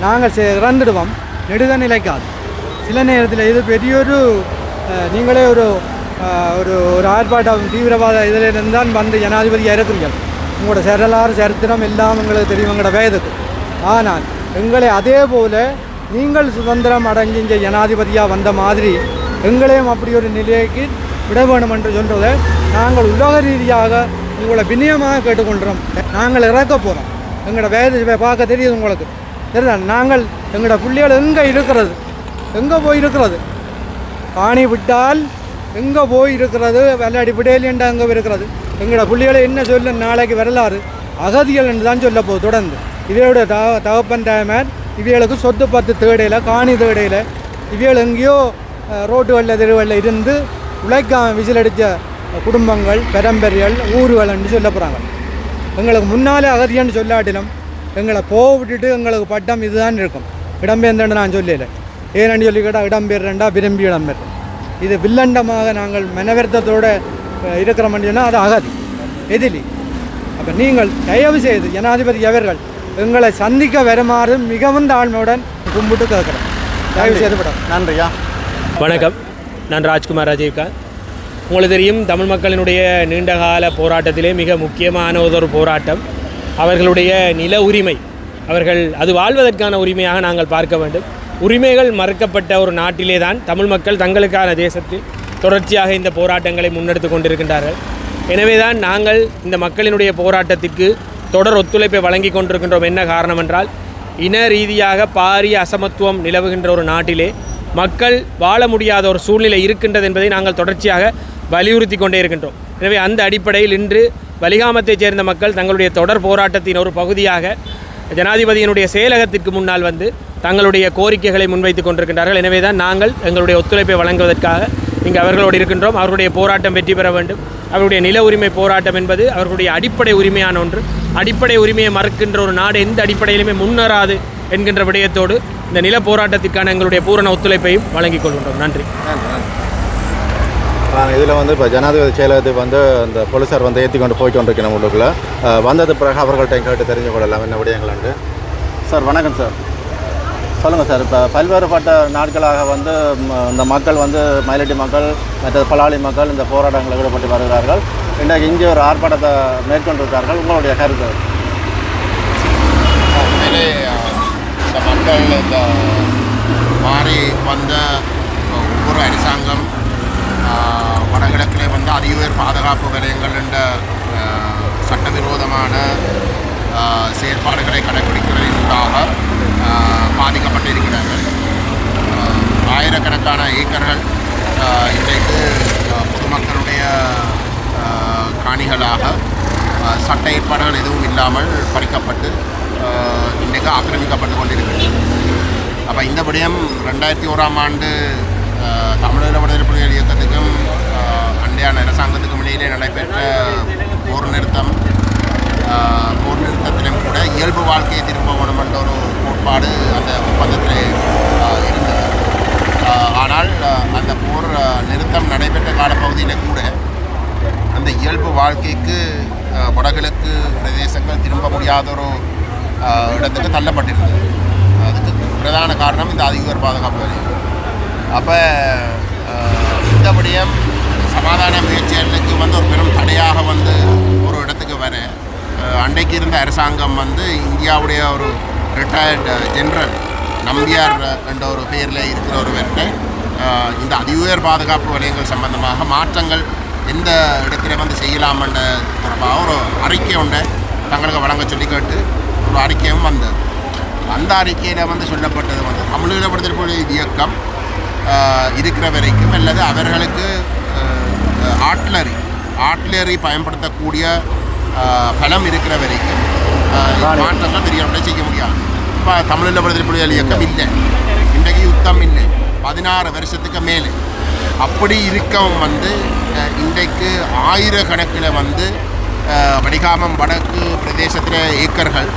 நாங்கள் இறந்துடுவோம், நெடுக நிலைக்காது. சில நேரத்தில் இது பெரியொரு நீங்களே ஒரு ஒரு ஆர்ப்பாட்டம் தீவிரவாத இதில் இருந்தால் வந்து ஜனாதிபதியாக இருக்கிறீர்கள். உங்களோட சரித்திரம் எல்லாம் எங்களுக்கு தெரியும், எங்களோட வயதுக்கு. ஆனால் எங்களை அதே போல் நீங்கள் சுதந்திரம் அடைஞ்ச ஜனாதிபதியாக வந்த மாதிரி எங்களையும் அப்படி ஒரு நிலைக்கு விட வேணும் என்று சொல்கிறத நாங்கள் உலக ரீதியாக உங்களை வினயமாக கேட்டுக்கொள்கிறோம். நாங்கள் இறக்க போகிறோம். எங்களோட வயது பார்க்க தெரியுது உங்களுக்கு சரிதான். நாங்கள் எங்களோட பிள்ளைகள் எங்கே போயிருக்கிறது காணி விட்டால் எங்கே போயிருக்கிறது, விளையாடி விடையிலேண்டா அங்கே இருக்கிறது. எங்களோட பிள்ளைகளை என்ன சொல்ல நாளைக்கு வரலாறு அகதிகள் என்று தான் சொல்ல போகுது தொடர்ந்து. இவையோட தகப்பன் டைமர் இவைகளுக்கு சொத்து பத்து தேடையில், காணி தேடையில், இவைகள் எங்கேயோ ரோட்டுகளில் தெருவில் இருந்து உழைக்காம விசிலடித்த குடும்பங்கள், பரம்பரைகள், ஊர்கள் என்று சொல்ல போகிறாங்க. எங்களுக்கு முன்னாலே அகதியான்னு சொல்லாட்டிலும் எங்களை விட்டுட்டு எங்களுக்கு பட்டம் இதுதான் இருக்கும். இடம்பெயர்ந்தேன்னு நான் சொல்லலை. ஏன்னு சொல்லி கேட்டால் இடம்பெயர்றா விரும்பி இடம்பெறேன். இது வில்லண்டமாக நாங்கள் மனவருத்தத்தோடு இருக்கிறோம்னு சொன்னால் அது அகதி, எதிலி. அப்போ நீங்கள் தயவு செய்து ஜனாதிபதி அவர்கள் எங்களை சந்திக்க வருமாறு மிகவும் தாழ்மையுடன் கும்பிட்டு கேட்குறேன். தயவு செய்து விடும். நன்றியா. வணக்கம், நான் ராஜ்குமார் ராஜீவ்காந்த். உங்களுக்கு தெரியும், தமிழ் மக்களினுடைய நீண்டகால போராட்டத்திலே மிக முக்கியமான ஒரு போராட்டம் அவர்களுடைய நில உரிமை. அவர்கள் அது வாழ்வதற்கான உரிமையாக நாங்கள் பார்க்க வேண்டும். உரிமைகள் மறுக்கப்பட்ட ஒரு நாட்டிலே தான் தமிழ் மக்கள் தங்களுக்கான தேசத்தில் தொடர்ச்சியாக இந்த போராட்டங்களை முன்னெடுத்து கொண்டிருக்கின்றார்கள். எனவே தான் நாங்கள் இந்த மக்களினுடைய போராட்டத்திற்கு தொடர் ஒத்துழைப்பை வழங்கி கொண்டிருக்கின்றோம். என்ன காரணம் என்றால், இன ரீதியாக பாரிய அசமத்துவம் நிலவுகின்ற ஒரு நாட்டிலே மக்கள் வாழ முடியாத ஒரு சூழ்நிலை இருக்கின்றது என்பதை நாங்கள் தொடர்ச்சியாக வலியுறுத்தி கொண்டே இருக்கின்றோம். எனவே அந்த அடிப்படையில் இன்று வலிகாமத்தைச் சேர்ந்த மக்கள் தங்களுடைய தொடர் போராட்டத்தின் ஒரு பகுதியாக ஜனாதிபதியினுடைய செயலகத்திற்கு முன்னால் வந்து தங்களுடைய கோரிக்கைகளை முன்வைத்து கொண்டிருக்கின்றார்கள். எனவே தான் நாங்கள் எங்களுடைய ஒத்துழைப்பை வழங்குவதற்காக இங்கு அவர்களோடு இருக்கின்றோம். அவர்களுடைய போராட்டம் வெற்றி பெற வேண்டும். அவருடைய நில உரிமை போராட்டம் என்பது அவர்களுடைய அடிப்படை உரிமையான ஒன்று. அடிப்படை உரிமையை மறுக்கின்ற ஒரு நாடு எந்த அடிப்படையிலுமே முன்னேறாது என்கின்ற விடயத்தோடு இந்த நில போராட்டத்திற்கான எங்களுடைய பூரண ஒத்துழைப்பையும் வழங்கிக் கொள்கின்றோம். நன்றி. இதில் வந்து இப்போ ஜனாதிபதி செயலகத்துக்கு வந்து இந்த போலீஸார் வந்து ஏற்றி கொண்டு போயிட்டு கொண்டிருக்கணும். உள்ளுக்குள்ளே வந்தது பிறகு அவர்கள்ட்ட கேட்டு தெரிஞ்சு கொள்ளலாம் என்ன விடயங்களாண்டு. சார் வணக்கம் சார், சொல்லுங்கள் சார். இப்போ பல்வேறுபட்ட நாட்களாக வந்து இந்த மக்கள் வந்து மயிலட்டி மக்கள், மற்ற பலாளி மக்கள் இந்த போராட்டங்களில் ஈடுபட்டு வருகிறார்கள். இன்றைக்கு இங்கே ஒரு ஆர்ப்பாட்டத்தை மேற்கொண்டிருக்கிறார்கள். உங்களுடைய கருத்து? உண்மையிலே இந்த மக்கள் இந்த மாறி வந்த ஒவ்வொரு அரசாங்கம் வடகிழக்கிலே வந்து அதிஉயர் பாதுகாப்பு வலயங்கள் என்ற சட்டவிரோதமான செயற்பாடுகளை கடைபிடிக்கிறதாக பாதிக்கப்பட்டிருக்கிறார்கள். ஆயிரக்கணக்கான ஏக்கர்கள் இன்றைக்கு பொதுமக்களுடைய காணிகளாக சட்ட ஏற்பாடுகள் எதுவும் இல்லாமல் பறிக்கப்பட்டு இன்றைக்கு ஆக்கிரமிக்கப்பட்டு கொண்டிருக்கிறது. அப்போ இந்த விடயம் 2001ஆம் ஆண்டு தமிழீழ விடுதலை புலிகள் இயக்கத்துக்கும் அண்டையான அரசாங்கத்துக்கும் இடையிலே நடைபெற்ற போர் நிறுத்தத்திலும் கூட இயல்பு வாழ்க்கையை திரும்ப வேணும் என்ற ஒரு கோட்பாடு அந்த ஒப்பந்தத்தில் இருந்தது. ஆனால் அந்த போர் நிறுத்தம் நடைபெற்ற காலப்பகுதியில் கூட அந்த இயல்பு வாழ்க்கைக்கு வடகிழக்கு பிரதேசங்கள் திரும்ப முடியாத ஒரு இடத்துக்கு தள்ளப்பட்டிருந்தது. அதுக்கு பிரதான காரணம் இந்த அதிஉயர் பாதுகாப்பு வலயம். அப்போ இந்த விடயம் சமாதான முயற்சிகளுக்கு வந்து ஒரு பெரும் தடையாக வந்து ஒரு இடத்துக்கு வர அன்றைக்கு இருந்த அரசாங்கம் வந்து இந்தியாவுடைய ஒரு ரிட்டையர்டு ஜெனரல் நம்பியார் என்ற ஒரு பெயரில் இருக்கிற ஒருவர்கிட்ட இந்த அதிஉயர் பாதுகாப்பு வலயங்கள் சம்பந்தமாக மாற்றங்கள் எந்த இடத்துல வந்து செய்யலாம்ன்ற தொடர்பாக ஒரு அறிக்கை ஒன்றை தங்களுக்கு வழங்க சொல்லி கேட்டு ஒரு அறிக்கையும் வந்தது. அந்த அறிக்கையில் வந்து சொல்லப்பட்டது வந்து தமிழீழ விடுதலை புலிகள் இயக்கம் இருக்கிற வரைக்கும் அல்லது அவர்களுக்கு ஆர்ட்லரி பயன்படுத்தக்கூடிய பலம் இருக்கிற வரைக்கும் மாற்றங்கள் பெரிய செய்ய முடியாது. இப்போ தமிழீழ விடுதலை புலிகள் இயக்கம் இல்லை, இன்றைக்கு யுத்தம் இல்லை, 16 வருஷத்துக்கு மேலே. அப்படி இருக்கவும் வந்து இன்றைக்கு ஆயிரக்கணக்கில் வந்து வடிகாமம் வடக்கு பிரதேசத்தில் ஏக்கர்கள்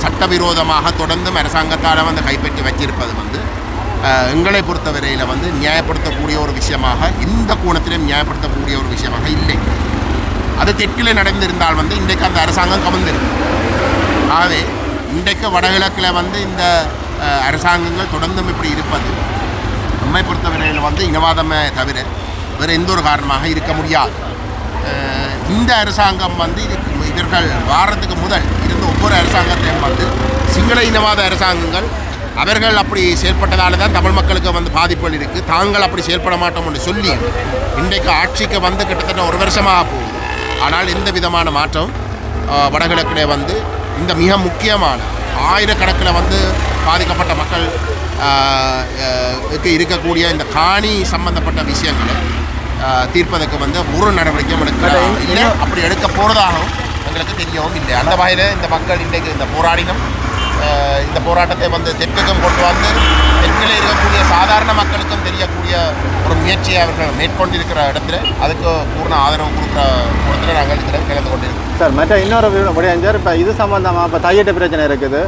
சட்டவிரோதமாக தொடர்ந்தும் அரசாங்கத்தால் வந்து கைப்பற்றி வச்சிருப்பது வந்து எங்களை பொறுத்தவரையில் வந்து நியாயப்படுத்தக்கூடிய ஒரு விஷயமாக, இந்த கோணத்திலும் நியாயப்படுத்தக்கூடிய ஒரு விஷயமாக இல்லை. அது தெற்கில் நடந்திருந்தால் வந்து இன்றைக்கு அந்த அரசாங்கம் கவர்ந்திருக்கு. ஆகவே இன்றைக்கு வடகிழக்கில் வந்து இந்த அரசாங்கங்கள் தொடர்ந்தும் இப்படி இருப்பது நம்மை பொறுத்தவரையில் வந்து இனவாதமே தவிர வேறு எந்த ஒரு காரணமாக இருக்க முடியாது. இந்த அரசாங்கம் வந்து இவர்கள் வாரத்துக்கு முதல் இருந்த ஒவ்வொரு அரசாங்கத்தையும் வந்து சிங்கள இனவாத அரசாங்கங்கள் அவர்கள் அப்படி செயல்பட்டதால் தான் தமிழ் மக்களுக்கு வந்து பாதிப்புகள் இருக்குது, தாங்கள் அப்படி செயல்பட மாட்டோம் என்று சொல்லி இன்றைக்கு ஆட்சிக்கு வந்து கிட்டத்தட்ட 1 வருஷமாக போகுது. ஆனால் எந்த விதமான மாற்றம் வடகிழக்கிலே வந்து இந்த மிக முக்கியமான ஆயிரக்கணக்கில் வந்து பாதிக்கப்பட்ட மக்கள் இருக்கக்கூடிய இந்த காணி சம்பந்தப்பட்ட விஷயங்களை தீர்ப்பதற்கு வந்து ஒரு நடவடிக்கையும் எடுக்கலாம் இல்லை, அப்படி எடுக்க போகிறதாகவும் எங்களுக்கு தெரியவும் இல்லை. அந்த வகையில் இந்த மக்கள் இன்றைக்கு இந்த போராடினம் இந்த போராட்டத்தை வந்து தெற்குக்கும் கொண்டு வந்து தெற்கில் இருக்கக்கூடிய சாதாரண மக்களுக்கும் தெரியக்கூடிய ஒரு முயற்சியை அவர்கள் மேற்கொண்டிருக்கிற இடத்துல அதுக்கு பூர்ண ஆதரவு கொடுக்குற நாங்கள் இதில் கலந்து கொண்டிருக்கோம். சார், மற்ற இன்னொரு விடயம், இப்போ இது சம்பந்தமாக இப்போ தையீட்டு பிரச்சனை இருக்குது,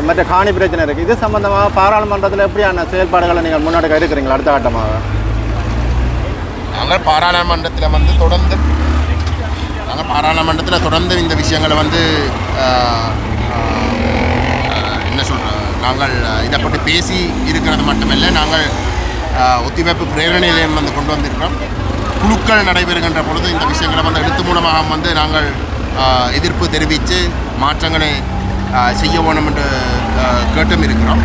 மற்ற காணி பிரச்சனை இருக்குது, இது சம்பந்தமாக பாராளுமன்றத்தில் எப்படியான செயல்பாடுகளை நீங்கள் முன்னெடுக்க இருக்கிறீங்களா அடுத்த கட்டமாக? நாங்கள் பாராளுமன்றத்தில் வந்து தொடர்ந்து இந்த விஷயங்களை வந்து என்ன சொல்கிறோம், நாங்கள் இதை பற்றி பேசி இருக்கிறது மட்டுமில்லை, நாங்கள் ஒத்திவைப்பு பிரேரணை நிலையம் வந்து கொண்டு வந்திருக்கிறோம். குழுக்கள் நடைபெறுகின்ற பொழுது இந்த விஷயங்களை வந்து எழுத்து மூலமாக வந்து நாங்கள் எதிர்ப்பு தெரிவித்து மாற்றங்களை செய்ய வேணும் என்று கேட்டும் இருக்கிறோம்.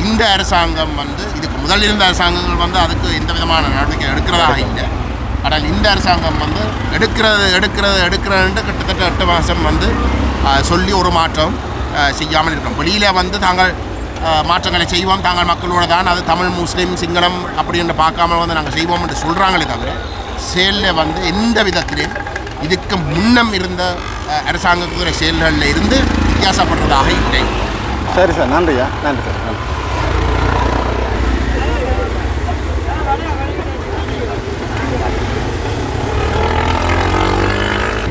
இந்த அரசாங்கம் வந்து இதுக்கு முதல் இருந்த அரசாங்கங்கள் வந்து அதுக்கு எந்த விதமான நடவடிக்கை எடுக்கிறதாக இல்லை. ஆனால் இந்த அரசாங்கம் வந்து எடுக்கிறதுன்ட்டு கிட்டத்தட்ட 8 மாதம் வந்து சொல்லி ஒரு மாற்றம் செய்யாமல் இருக்கிறோம். வெளியில் வந்து தாங்கள் மாற்றங்களை செய்வோம், தாங்கள் மக்களோட தான், அது தமிழ் முஸ்லீம் சிங்களம் அப்படின்னு பார்க்காம வந்து நாங்கள் செய்வோம் என்று சொல்கிறாங்களே தவிர செயலில் வந்து எந்த விதத்திலையும் இதுக்கு முன்னம் இருந்த அரசாங்கத்துறை செயல்களில் இருந்து வித்தியாசப்படுறதாக இல்லை. சரி சார், நன்றியா, நன்றி சார், நன்றி.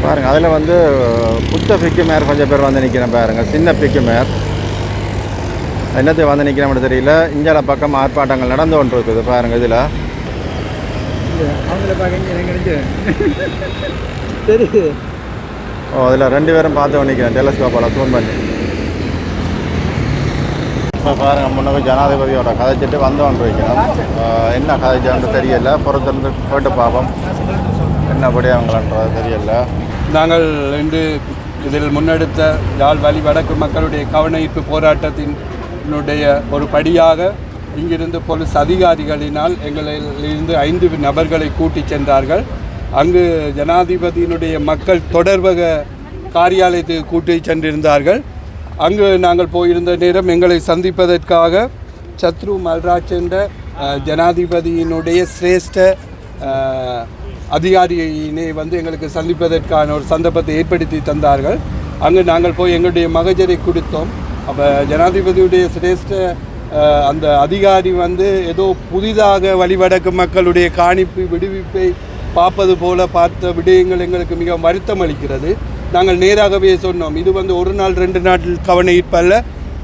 பாருங்கள், அதில் வந்து புத்த பிக்கு மேர் கொஞ்சம் பேர் வந்து நிற்கிறேன் பாருங்கள், சின்ன பிக்கு மேர் என்னத்தை வந்து நிற்கிறோம்னு தெரியல. இந்தியால பக்கம் ஆர்ப்பாட்டங்கள் நடந்து கொண்டு இருக்குது பாருங்கள். இதில் அதில் 2 பேரும் பார்த்து நிற்கிறேன் டெலஸ்கோப்பால் ஃபோன் பண்ணி. இப்போ பாருங்கள், முன்னே ஜனாதிபதியோட கதைச்சிட்டு வந்து கொண்டு வைக்கணும். என்ன கதைச்சான்னு தெரியல, புறத்திலிருந்து போட்டு பார்ப்போம் என்னபடி அவங்களன்றது தெரியல. நாங்கள் இன்று இதில் முன்னெடுத்த யாழ் வலி வடக்கு மக்களுடைய கவன ஈர்ப்பு போராட்டத்தின் ஒரு படியாக இங்கிருந்து போலீஸ் அதிகாரிகளினால் எங்களிலிருந்து 5 நபர்களை கூட்டி சென்றார்கள். அங்கு ஜனாதிபதியினுடைய மக்கள் தொடர்பக காரியாலயத்துக்கு கூட்டி சென்றிருந்தார்கள். அங்கு நாங்கள் போயிருந்த நேரம் எங்களை சந்திப்பதற்காக சத்ரு மல்ராஜ் என்ற ஜனாதிபதியினுடைய சிரேஷ்ட அதிகாரியினை எங்களுக்கு சந்திப்பதற்கான ஒரு சந்தர்ப்பத்தை ஏற்படுத்தி தந்தார்கள். அங்கு நாங்கள் போய் எங்களுடைய மகஜரை கொடுத்தோம். அப்போ ஜனாதிபதியுடைய சிரேஷ்ட அந்த அதிகாரி ஏதோ புதிதாக வழிவடக்கு மக்களுடைய காணிப்பு விடுவிப்பை பார்ப்பது போல பார்த்த விடயங்கள் எங்களுக்கு மிக வருத்தம் அளிக்கிறது. நாங்கள் நேராகவே சொன்னோம், இது ஒரு நாள் 2 நாள் கவன ஈர்ப்பல்ல.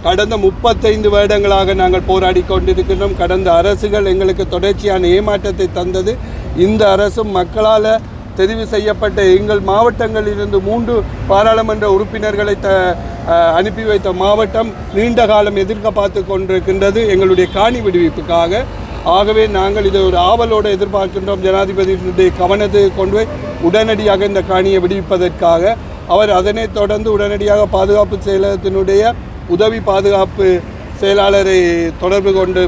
கடந்த 35 வருடங்களாக நாங்கள் போராடி கொண்டிருக்கிறோம். கடந்த அரசுகள் எங்களுக்கு தொடர்ச்சியான ஏமாற்றத்தை தந்தது. இந்த அரசும் மக்களால் தெரிவு செய்யப்பட்ட எங்கள் மாவட்டங்களிலிருந்து 3 பாராளுமன்ற உறுப்பினர்களை அனுப்பி வைத்த மாவட்டம் நீண்ட காலம் பார்த்து கொண்டிருக்கின்றது எங்களுடைய காணி விடுவிப்புக்காக. ஆகவே நாங்கள் இதை ஒரு ஆவலோடு எதிர்பார்க்கின்றோம். ஜனாதிபதியினுடைய கவனத்தை கொண்டு போய் உடனடியாக இந்த காணியை விடுவிப்பதற்காக. அவர் அதனைத் தொடர்ந்து உடனடியாக பாதுகாப்பு செயலகத்தினுடைய உதவி பாதுகாப்பு செயலாளரை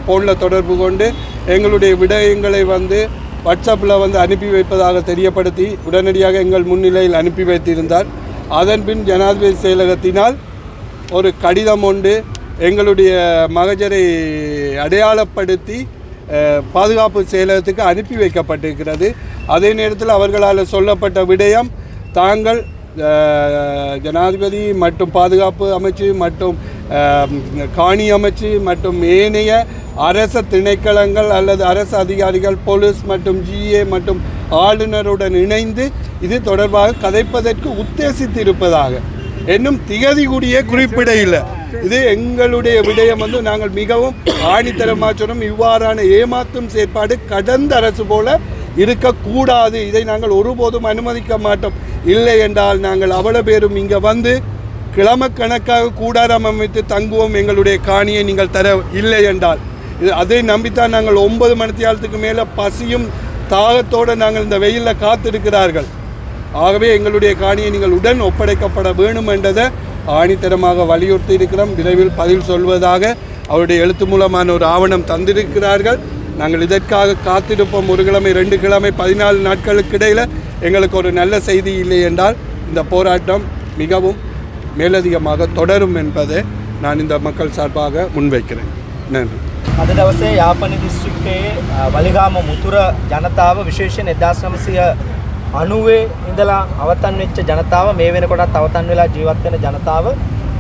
ஃபோனில் தொடர்பு கொண்டு எங்களுடைய விடயங்களை வாட்ஸ்அப்பில் அனுப்பி வைப்பதாக தெரியப்படுத்தி உடனடியாக எங்கள் முன்னிலையில் அனுப்பி வைத்திருந்தார். அதன்பின் ஜனாதிபதி செயலகத்தினால் ஒரு கடிதம் ஒன்று எங்களுடைய மகஜரை அடையாளப்படுத்தி பாதுகாப்பு செயலகத்துக்கு அனுப்பி வைக்கப்பட்டிருக்கிறது. அதே நேரத்தில் அவர்களால் சொல்லப்பட்ட விடயம், தாங்கள் ஜனாதிபதி மற்றும் பாதுகாப்பு அமைச்சு மற்றும் காணி அமைச்சு மற்றும் ஏனைய அரச திணைக்களங்கள் அல்லது அரசு அதிகாரிகள், போலீஸ் மற்றும் GA மற்றும் ஆளுநருடன் இணைந்து இது தொடர்பாக கதைப்பதற்கு உத்தேசித்திருப்பதாக என்னும் திகதி கூடிய குறிப்பிட இல்லை. இது எங்களுடைய விடயம் நாங்கள் மிகவும் ஆணித்தரமாக சொன்னோம். இவ்வாறான ஏமாற்றும் செயற்பாடு கடந்த அரசு போல இருக்கக்கூடாது. இதை நாங்கள் ஒருபோதும் அனுமதிக்க மாட்டோம். இல்லை என்றால் நாங்கள் அவ்வளவு பேரும் இங்கே கிழமை கணக்காக கூடாரம் அமைத்து தங்குவோம். எங்களுடைய காணியை நீங்கள் தர இல்லை என்றால் அதை நம்பித்தான் நாங்கள் 9 மணித்தியாலத்துக்கு மேலே பசியும் தாகத்தோடு நாங்கள் இந்த வெயிலில் காத்திருக்கிறார்கள். ஆகவே எங்களுடைய காணியை நீங்கள் உடன் ஒப்படைக்கப்பட வேண்டும் என்றதை ஆணித்தரமாக வலியுறுத்தி இருக்கிறோம். விரைவில் பதில் சொல்வதாக அவருடைய எழுத்து மூலமான ஒரு ஆவணம் தந்திருக்கிறார்கள். நாங்கள் இதற்காக காத்திருப்போம். 1 கிழமை 2 கிழமை 14 நாட்களுக்கு இடையில் எங்களுக்கு ஒரு நல்ல செய்தி இல்லை என்றால் இந்த போராட்டம் மிகவும் மேலதிகமாக தொடரும் என்பதை நான் இந்த மக்கள் சார்பாக முன்வைக்கிறேன். நன்றி. අද දවසේ යාපනි දිස්ත්‍රික්කයේ වලිගාම මුතුර ජනතාව විශේෂයෙන් 1990 ඉඳලා අවතන් වෙච්ච ජනතාව මේ වෙනකොටත් අවතන් වෙලා ජීවත් වෙන ජනතාව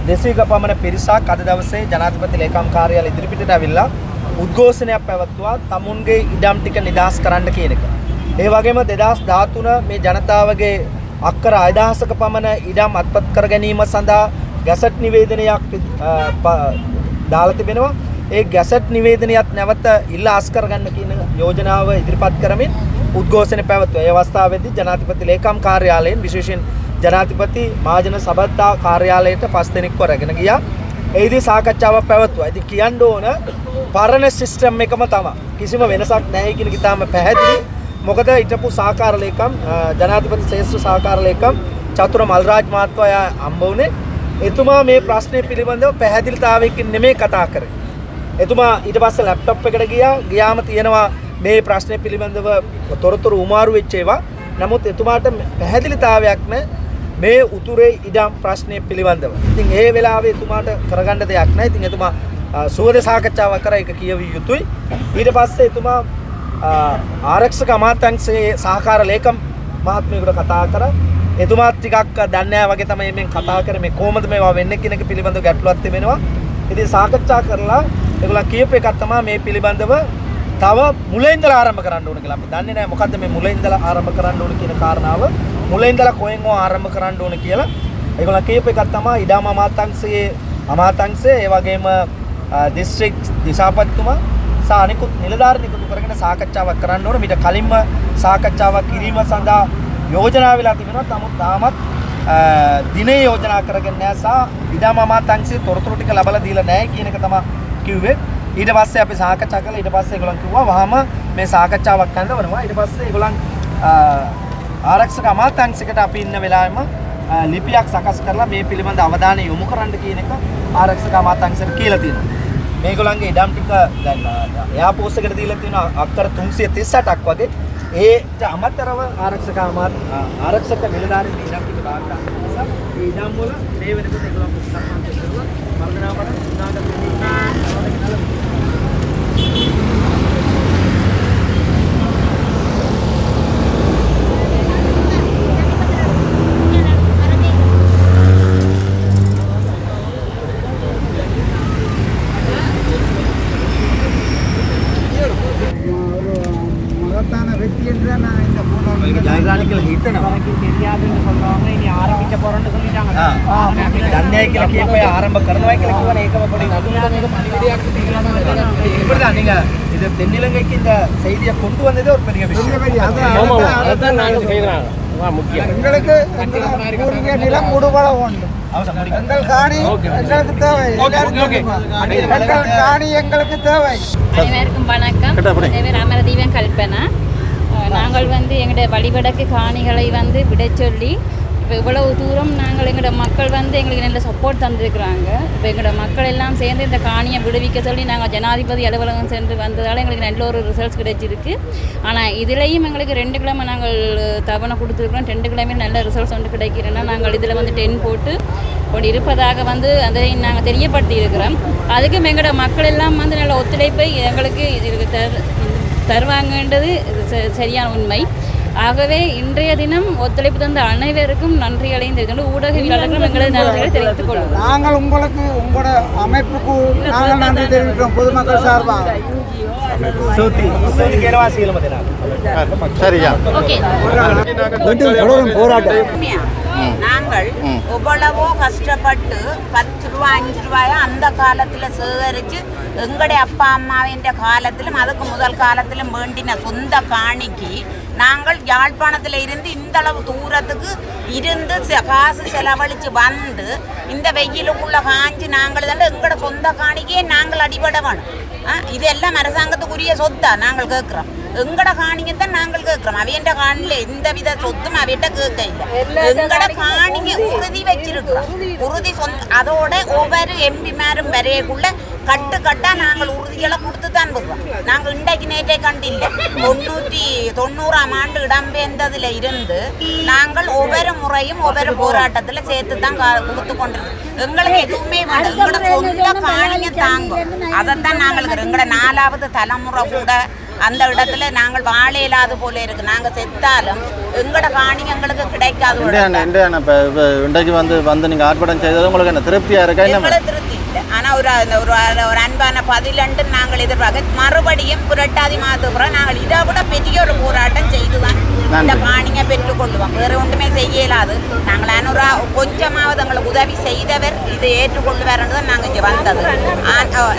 200ක පමණ පිරිසක් අද දවසේ ජනාධිපති ලේකම් කාර්යාලය ඉදිරිපිටට ඇවිල්ලා උද්ඝෝෂණයක් පැවැත්වුවා තමුන්ගේ ඉඩම් ටික නිදහස් කරන්න කියන එක. ඒ වගේම 2013 මේ ජනතාවගේ අක්කර 6000ක පමණ ඉඩම් අත්පත් කර ගැනීම සඳහා ගැසට් නිවේදනයක් දාලා තිබෙනවා. ඒ ගැසට් නිවේදනයත් නැවත ඉල්ලා අස්කරගන්න කියන යෝජනාව ඉදිරිපත් කරමින් උද්ඝෝෂණ පැවැත්වුවා. ඒ අවස්ථාවේදී ජනාධිපති ලේකම් කාර්යාලයෙන් විශේෂයෙන් ජනාධිපති මහජන සභාතා කාර්යාලයට 5 දෙනෙක්ව රැගෙන ගියා. ඒදී සාකච්ඡාවක් පැවැත්වුවා. ඉතින් කියන්න ඕන පරණ සිස්ටම් එකම තමයි. කිසිම වෙනසක් නැහැ කියන එක තාම පැහැදිලි. මොකද හිටපු සහකාර ලේකම් ජනාධිපති ශ්‍රේෂ්ඨ සහකාර ලේකම් චතුර මල්රාජ් මහත්මයා හම්බ වුණේ. එතුමා මේ ප්‍රශ්නේ පිළිබඳව පැහැදිලිතාවයකින් නෙමෙයි කතා කරේ. එතුමා ඊට පස්සේ ලැප්ටොප් එකට ගියාම තියෙනවා මේ ප්‍රශ්නේ පිළිබඳව තොරතුරු උමාරු වෙච්ච ඒවා. නමුත් එතුමාට පැහැදිලිතාවයක් නැහැ මේ උතුරේ ඉඩම් ප්‍රශ්නේ පිළිබඳව. ඉතින් ඒ වෙලාවේ එතුමාට කරගන්න දෙයක් නැහැ. ඉතින් එතුමා සුවද සාකච්ඡාවක් කරා ඒක කියවිය යුතුයි. ඊට පස්සේ එතුමා ආරක්ෂක අමාත්‍යාංශයේ සහකාර ලේකම් මහත්මයෙකුට කතා කරා. එතුමාත් ටිකක් දන්නේ නැහැ වගේ තමයි මේ කතා කරේ මේ කොහොමද මේවා වෙන්නේ කියන එක පිළිබඳව ගැටලුවක් තිබෙනවා. ඉතින් සාකච්ඡා කරලා ඒගොල්ලන් කියපු එකක් තමයි මේ පිළිබඳව තව මුලින් ඉඳලා ආරම්භ කරන්න ඕන කියලා. අපි දන්නේ නැහැ මොකද්ද මේ මුලින් ඉඳලා ආරම්භ කරන්න ඕන කියන කාරණාව. මුලින් ඉඳලා කොහෙන්ව ආරම්භ කරන්න ඕන කියලා ඒගොල්ලන් කියපු එකක් තමයි ඉඩම් අමාත්‍යාංශයේ ඒ වගේම දිස්ත්‍රික් දිසාපතිතුමා සහ අනිකුත් නිලධාරීන් එකතු කරගෙන සාකච්ඡාවක් කරන්න ඕන. මීට කලින්ම සාකච්ඡාවක් කිරීම සඳහා යෝජනා වෙලා තිබෙනවා. නමුත් තාමත් දිනේ යෝජනා කරගෙන නැහැ සහ ඉඩම් අමාත්‍යාංශයේ තොරතුරු ටික ලබලා දීලා නැහැ කියන එක තමයි කිව්වේ. ඊට පස්සේ අපි සාකච්ඡා කළා. ඊට පස්සේ ඒගොල්ලන් කිව්වා වහම මේ සාකච්ඡාවක් කරනවා. ඊට පස්සේ ඒගොල්ලන් ආරක්ෂක අමාත්‍යාංශයකට අපි ඉන්න වෙලාවෙම ලිපියක් සකස් කරලා මේ පිළිබඳ අවධානය යොමු කරන්න කියන එක ආරක්ෂක අමාත්‍යාංශයට කියලා තියෙනවා. මේගොල්ලන්ගේ ඉඩම් ටික දැන් එයාපෝස්ට් එකට දීලා තියෙනවා අක්කර 338ක් වගේ. ඒට අමතරව ආරක්ෂක නිලධාරීන් ඉඩම් ටික දාන්න නිසා ඒ ඉඩම් වල මේ වෙනකොට ඒගොල්ලන් පුස්තකාන්ත කරුවා මර්ධනාපන උදාගත ஜெயகானிக்கில் ஹிட்டனவா தெரியாதுன்னு சொல்றவங்க இனி ஆரம்பிக்க போறோம்னு சொல்லிட்டாங்க. தன்னைக்கில் கேப்ப ஆரம்ப කරනවා කියලා කියවනේ ඒකම පොඩි இப்படிதான் நீங்க இது தென்னிலங்கைக்கு இந்த செய்தியை கொண்டு வந்ததே ஒரு பெரிய விஷயம். அதான் நாங்க செய்யறாங்க. முக்கியம் எங்களுக்கு பூர்வீக நிலம் விடுபட வேண்டும். எங்கள் காணி எங்களுக்கு தேவை. எங்கள் காணி எங்களுக்கு தேவை. அனைவருக்கும் வணக்கம். என் பேர் அமரதீபன் கல்பனா. நாங்கள் வந்து எங்களுடைய வழிபடக்கு காணிகளை வந்து விட சொல்லி இப்போ இவ்வளவு தூரம் நாங்கள் எங்களோட மக்கள் வந்து எங்களுக்கு நல்ல சப்போர்ட் தந்துருக்குறாங்க. இப்போ எங்களோட மக்கள் எல்லாம் சேர்ந்து இந்த காணியை விடுவிக்க சொல்லி நாங்கள் ஜனாதிபதி அலுவலகம் சென்று வந்ததால் எங்களுக்கு நல்ல ஒரு ரிசல்ட்ஸ் கிடைச்சிருக்கு. ஆனால் இதுலேயும் எங்களுக்கு 2 கிழமை நாங்கள் தவணை கொடுத்துருக்குறோம். 2 கிழமை நல்ல ரிசல்ட்ஸ் வந்து கிடைக்கிறேன்னா நாங்கள் இதில் வந்து 10 போட்டு கொண்டு இருப்பதாக வந்து அதை நாங்கள் தெரியப்படுத்தி இருக்கிறோம். அதுக்கும் எங்களோட மக்கள் எல்லாம் வந்து நல்ல ஒத்துழைப்பை எங்களுக்கு இதுக்கு தருவாங்கன்றது சரியான உண்மை. ஆகவே இன்றைய தினம் ஒத்துழைப்பு தந்த அனைவருக்கும் நன்றிகளையும் தெரிவித்து ஊடகவியலாளர்களும் எங்களது நன்றிகளை தெரிவித்துக் கொள்வோம். நாங்கள் உங்களுக்கு உங்களோட அமைப்புக்கு நாங்கள் நன்றி தெரிவிக்கிறோம் பொதுமக்கள் சார்பாக. சரியா நாங்கள் எவ்வளவோ கஷ்டப்பட்டு 10 ரூபா 5 ரூபாயா அந்த காலத்தில் சேகரித்து எங்களுடைய அப்பா அம்மாவின் காலத்திலும் அதுக்கு முதல் காலத்திலும் வேண்டின சொந்த காணிக்கு நாங்கள் யாழ்ப்பாணத்தில் இருந்து இந்த அளவு தூரத்துக்கு இருந்து காசு செலவழித்து வந்து இந்த வெயிலுக்குள்ள காஞ்சி நாங்கள் தான் எங்களோட சொந்த காணிக்கே நாங்கள் அடிபட வேணும். இதெல்லாம் அரசாங்கத்துக்குரிய சொத்தா நாங்கள் கேட்குறோம். எங்கட காணிங்கத்தான் நாங்கள் கேட்குறோம். அவையண்ட காணில எந்த வித சொத்தும் அவையிட்ட கேட்க இல்லை. எங்கட காணிங்க உறுதி வச்சிருக்கிறோம். உறுதி அதோட ஒவ்வொரு எம்பிமாரும் வரையக்குள்ள கட்டா நாங்கள் உறுதிகளை கொடுத்து தான் விடுறோம். நாங்கள் இன்றைக்கு நேற்றே கண்டில்லை. 1990ஆம் ஆண்டு இடம்பெயர்ந்ததுல இருந்து நாங்கள் ஒவ்வொரு முறையும் ஒவ்வொரு போராட்டத்தில் சேர்த்து தான் கொடுத்து கொண்டிருக்கோம். எங்களுக்கு எதுவுமே வேணும். எங்களோட சொந்த காணிங்க தாங்கும். அதைத்தான் நாங்கள் எங்களோட 4வது தலைமுறை கூட அந்த இடத்துல நாங்கள் வாழ இல்லாத போல இருக்கு. நாங்கள் செத்தாலும் எங்களோட காணி எங்களுக்கு கிடைக்காது. இன்றைக்கு வந்து நீங்கள் ஆர்ப்பாட்டம் செய்தது உங்களுக்கு என்ன திருப்தியாக இருக்கா? எங்களுக்கு திருப்தி இல்லை. ஆனால் ஒரு அன்பான பதிலண்டு நாங்கள் எதிர்பார்க்க மறுபடியும் புரட்டாதி மாதத்துக்கு நாங்கள் இதை விட பெரிய ஒரு போராட்டம் செய்து தான் இந்த காணிங்க பெற்றுக்கொள்ளுவோம். வேறு ஒன்றுமே செய்ய இயலாது. நாங்கள் கொஞ்சமாவது எங்களுக்கு உதவி செய்தவர் இதை ஏற்றுக்கொள்ளுவார்ன்னு தான் நாங்கள் இங்கே வந்தது.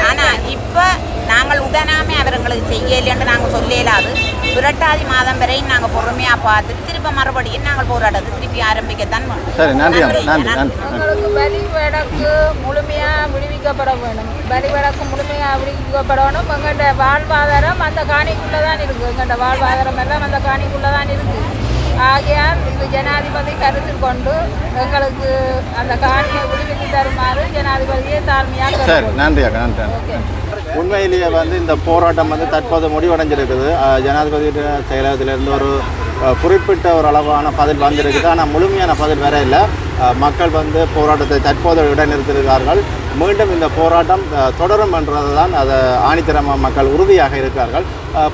ஆனால் இப்போ நாங்கள் உடனாமே அவர் எங்களுக்கு செய்யலைன்னு நாங்கள் சொல்ல இயலாது. புரட்டாதி மாதம் வரை நாங்கள் பொறுமையாக பார்த்து திரும்ப மறுபடியும் நாங்கள் போராட்டத்தை திருப்பி ஆரம்பிக்கத்தான் வேணும். பலி வழக்கு முழுமையாக விடுவிக்கப்பட வேணும். பலி வழக்கு முழுமையாக விடுவிக்கப்படணும். எங்கள்கிட்ட வாழ்வாதாரம் அந்த காணிக்குள்ளே தான் இருக்குது. எங்கள்கிட்ட வாழ்வாதாரம் எல்லாம் அந்த காணிக்குள்ளே தான் இருக்குது. ஆகையால் இது ஜனாதிபதி கருத்தில் கொண்டு எங்களுக்கு அந்த காணியை விடுவித்து தருமாறு ஜனாதிபதியை தாழ்மையாக. நன்றி. உண்மையிலேயே இந்த போராட்டம் தற்போது முடிவடைஞ்சிருக்குது. ஜனாதிபதி செயலகத்திலிருந்து ஒரு குறிப்பிட்ட ஒரு அளவான பதில் வந்திருக்குது. ஆனால் முழுமையான பதில் வேற இல்லை. மக்கள் போராட்டத்தை தற்போது இடைநிறுத்தியிருக்கிறார்கள். மீண்டும் இந்த போராட்டம் தொடரும் என்றது தான் அதை ஆணித்தரமாக மக்கள் உறுதியாக இருக்கிறார்கள்.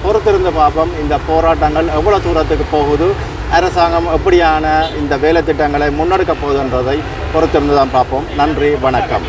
பொறுத்திருந்து பார்ப்போம் இந்த போராட்டங்கள் எவ்வளோ தூரத்துக்கு போகுது, அரசாங்கம் எப்படியான இந்த வேலை திட்டங்களை முன்னெடுக்க போகுதுன்றதை பொறுத்திருந்து தான் பார்ப்போம். நன்றி, வணக்கம்.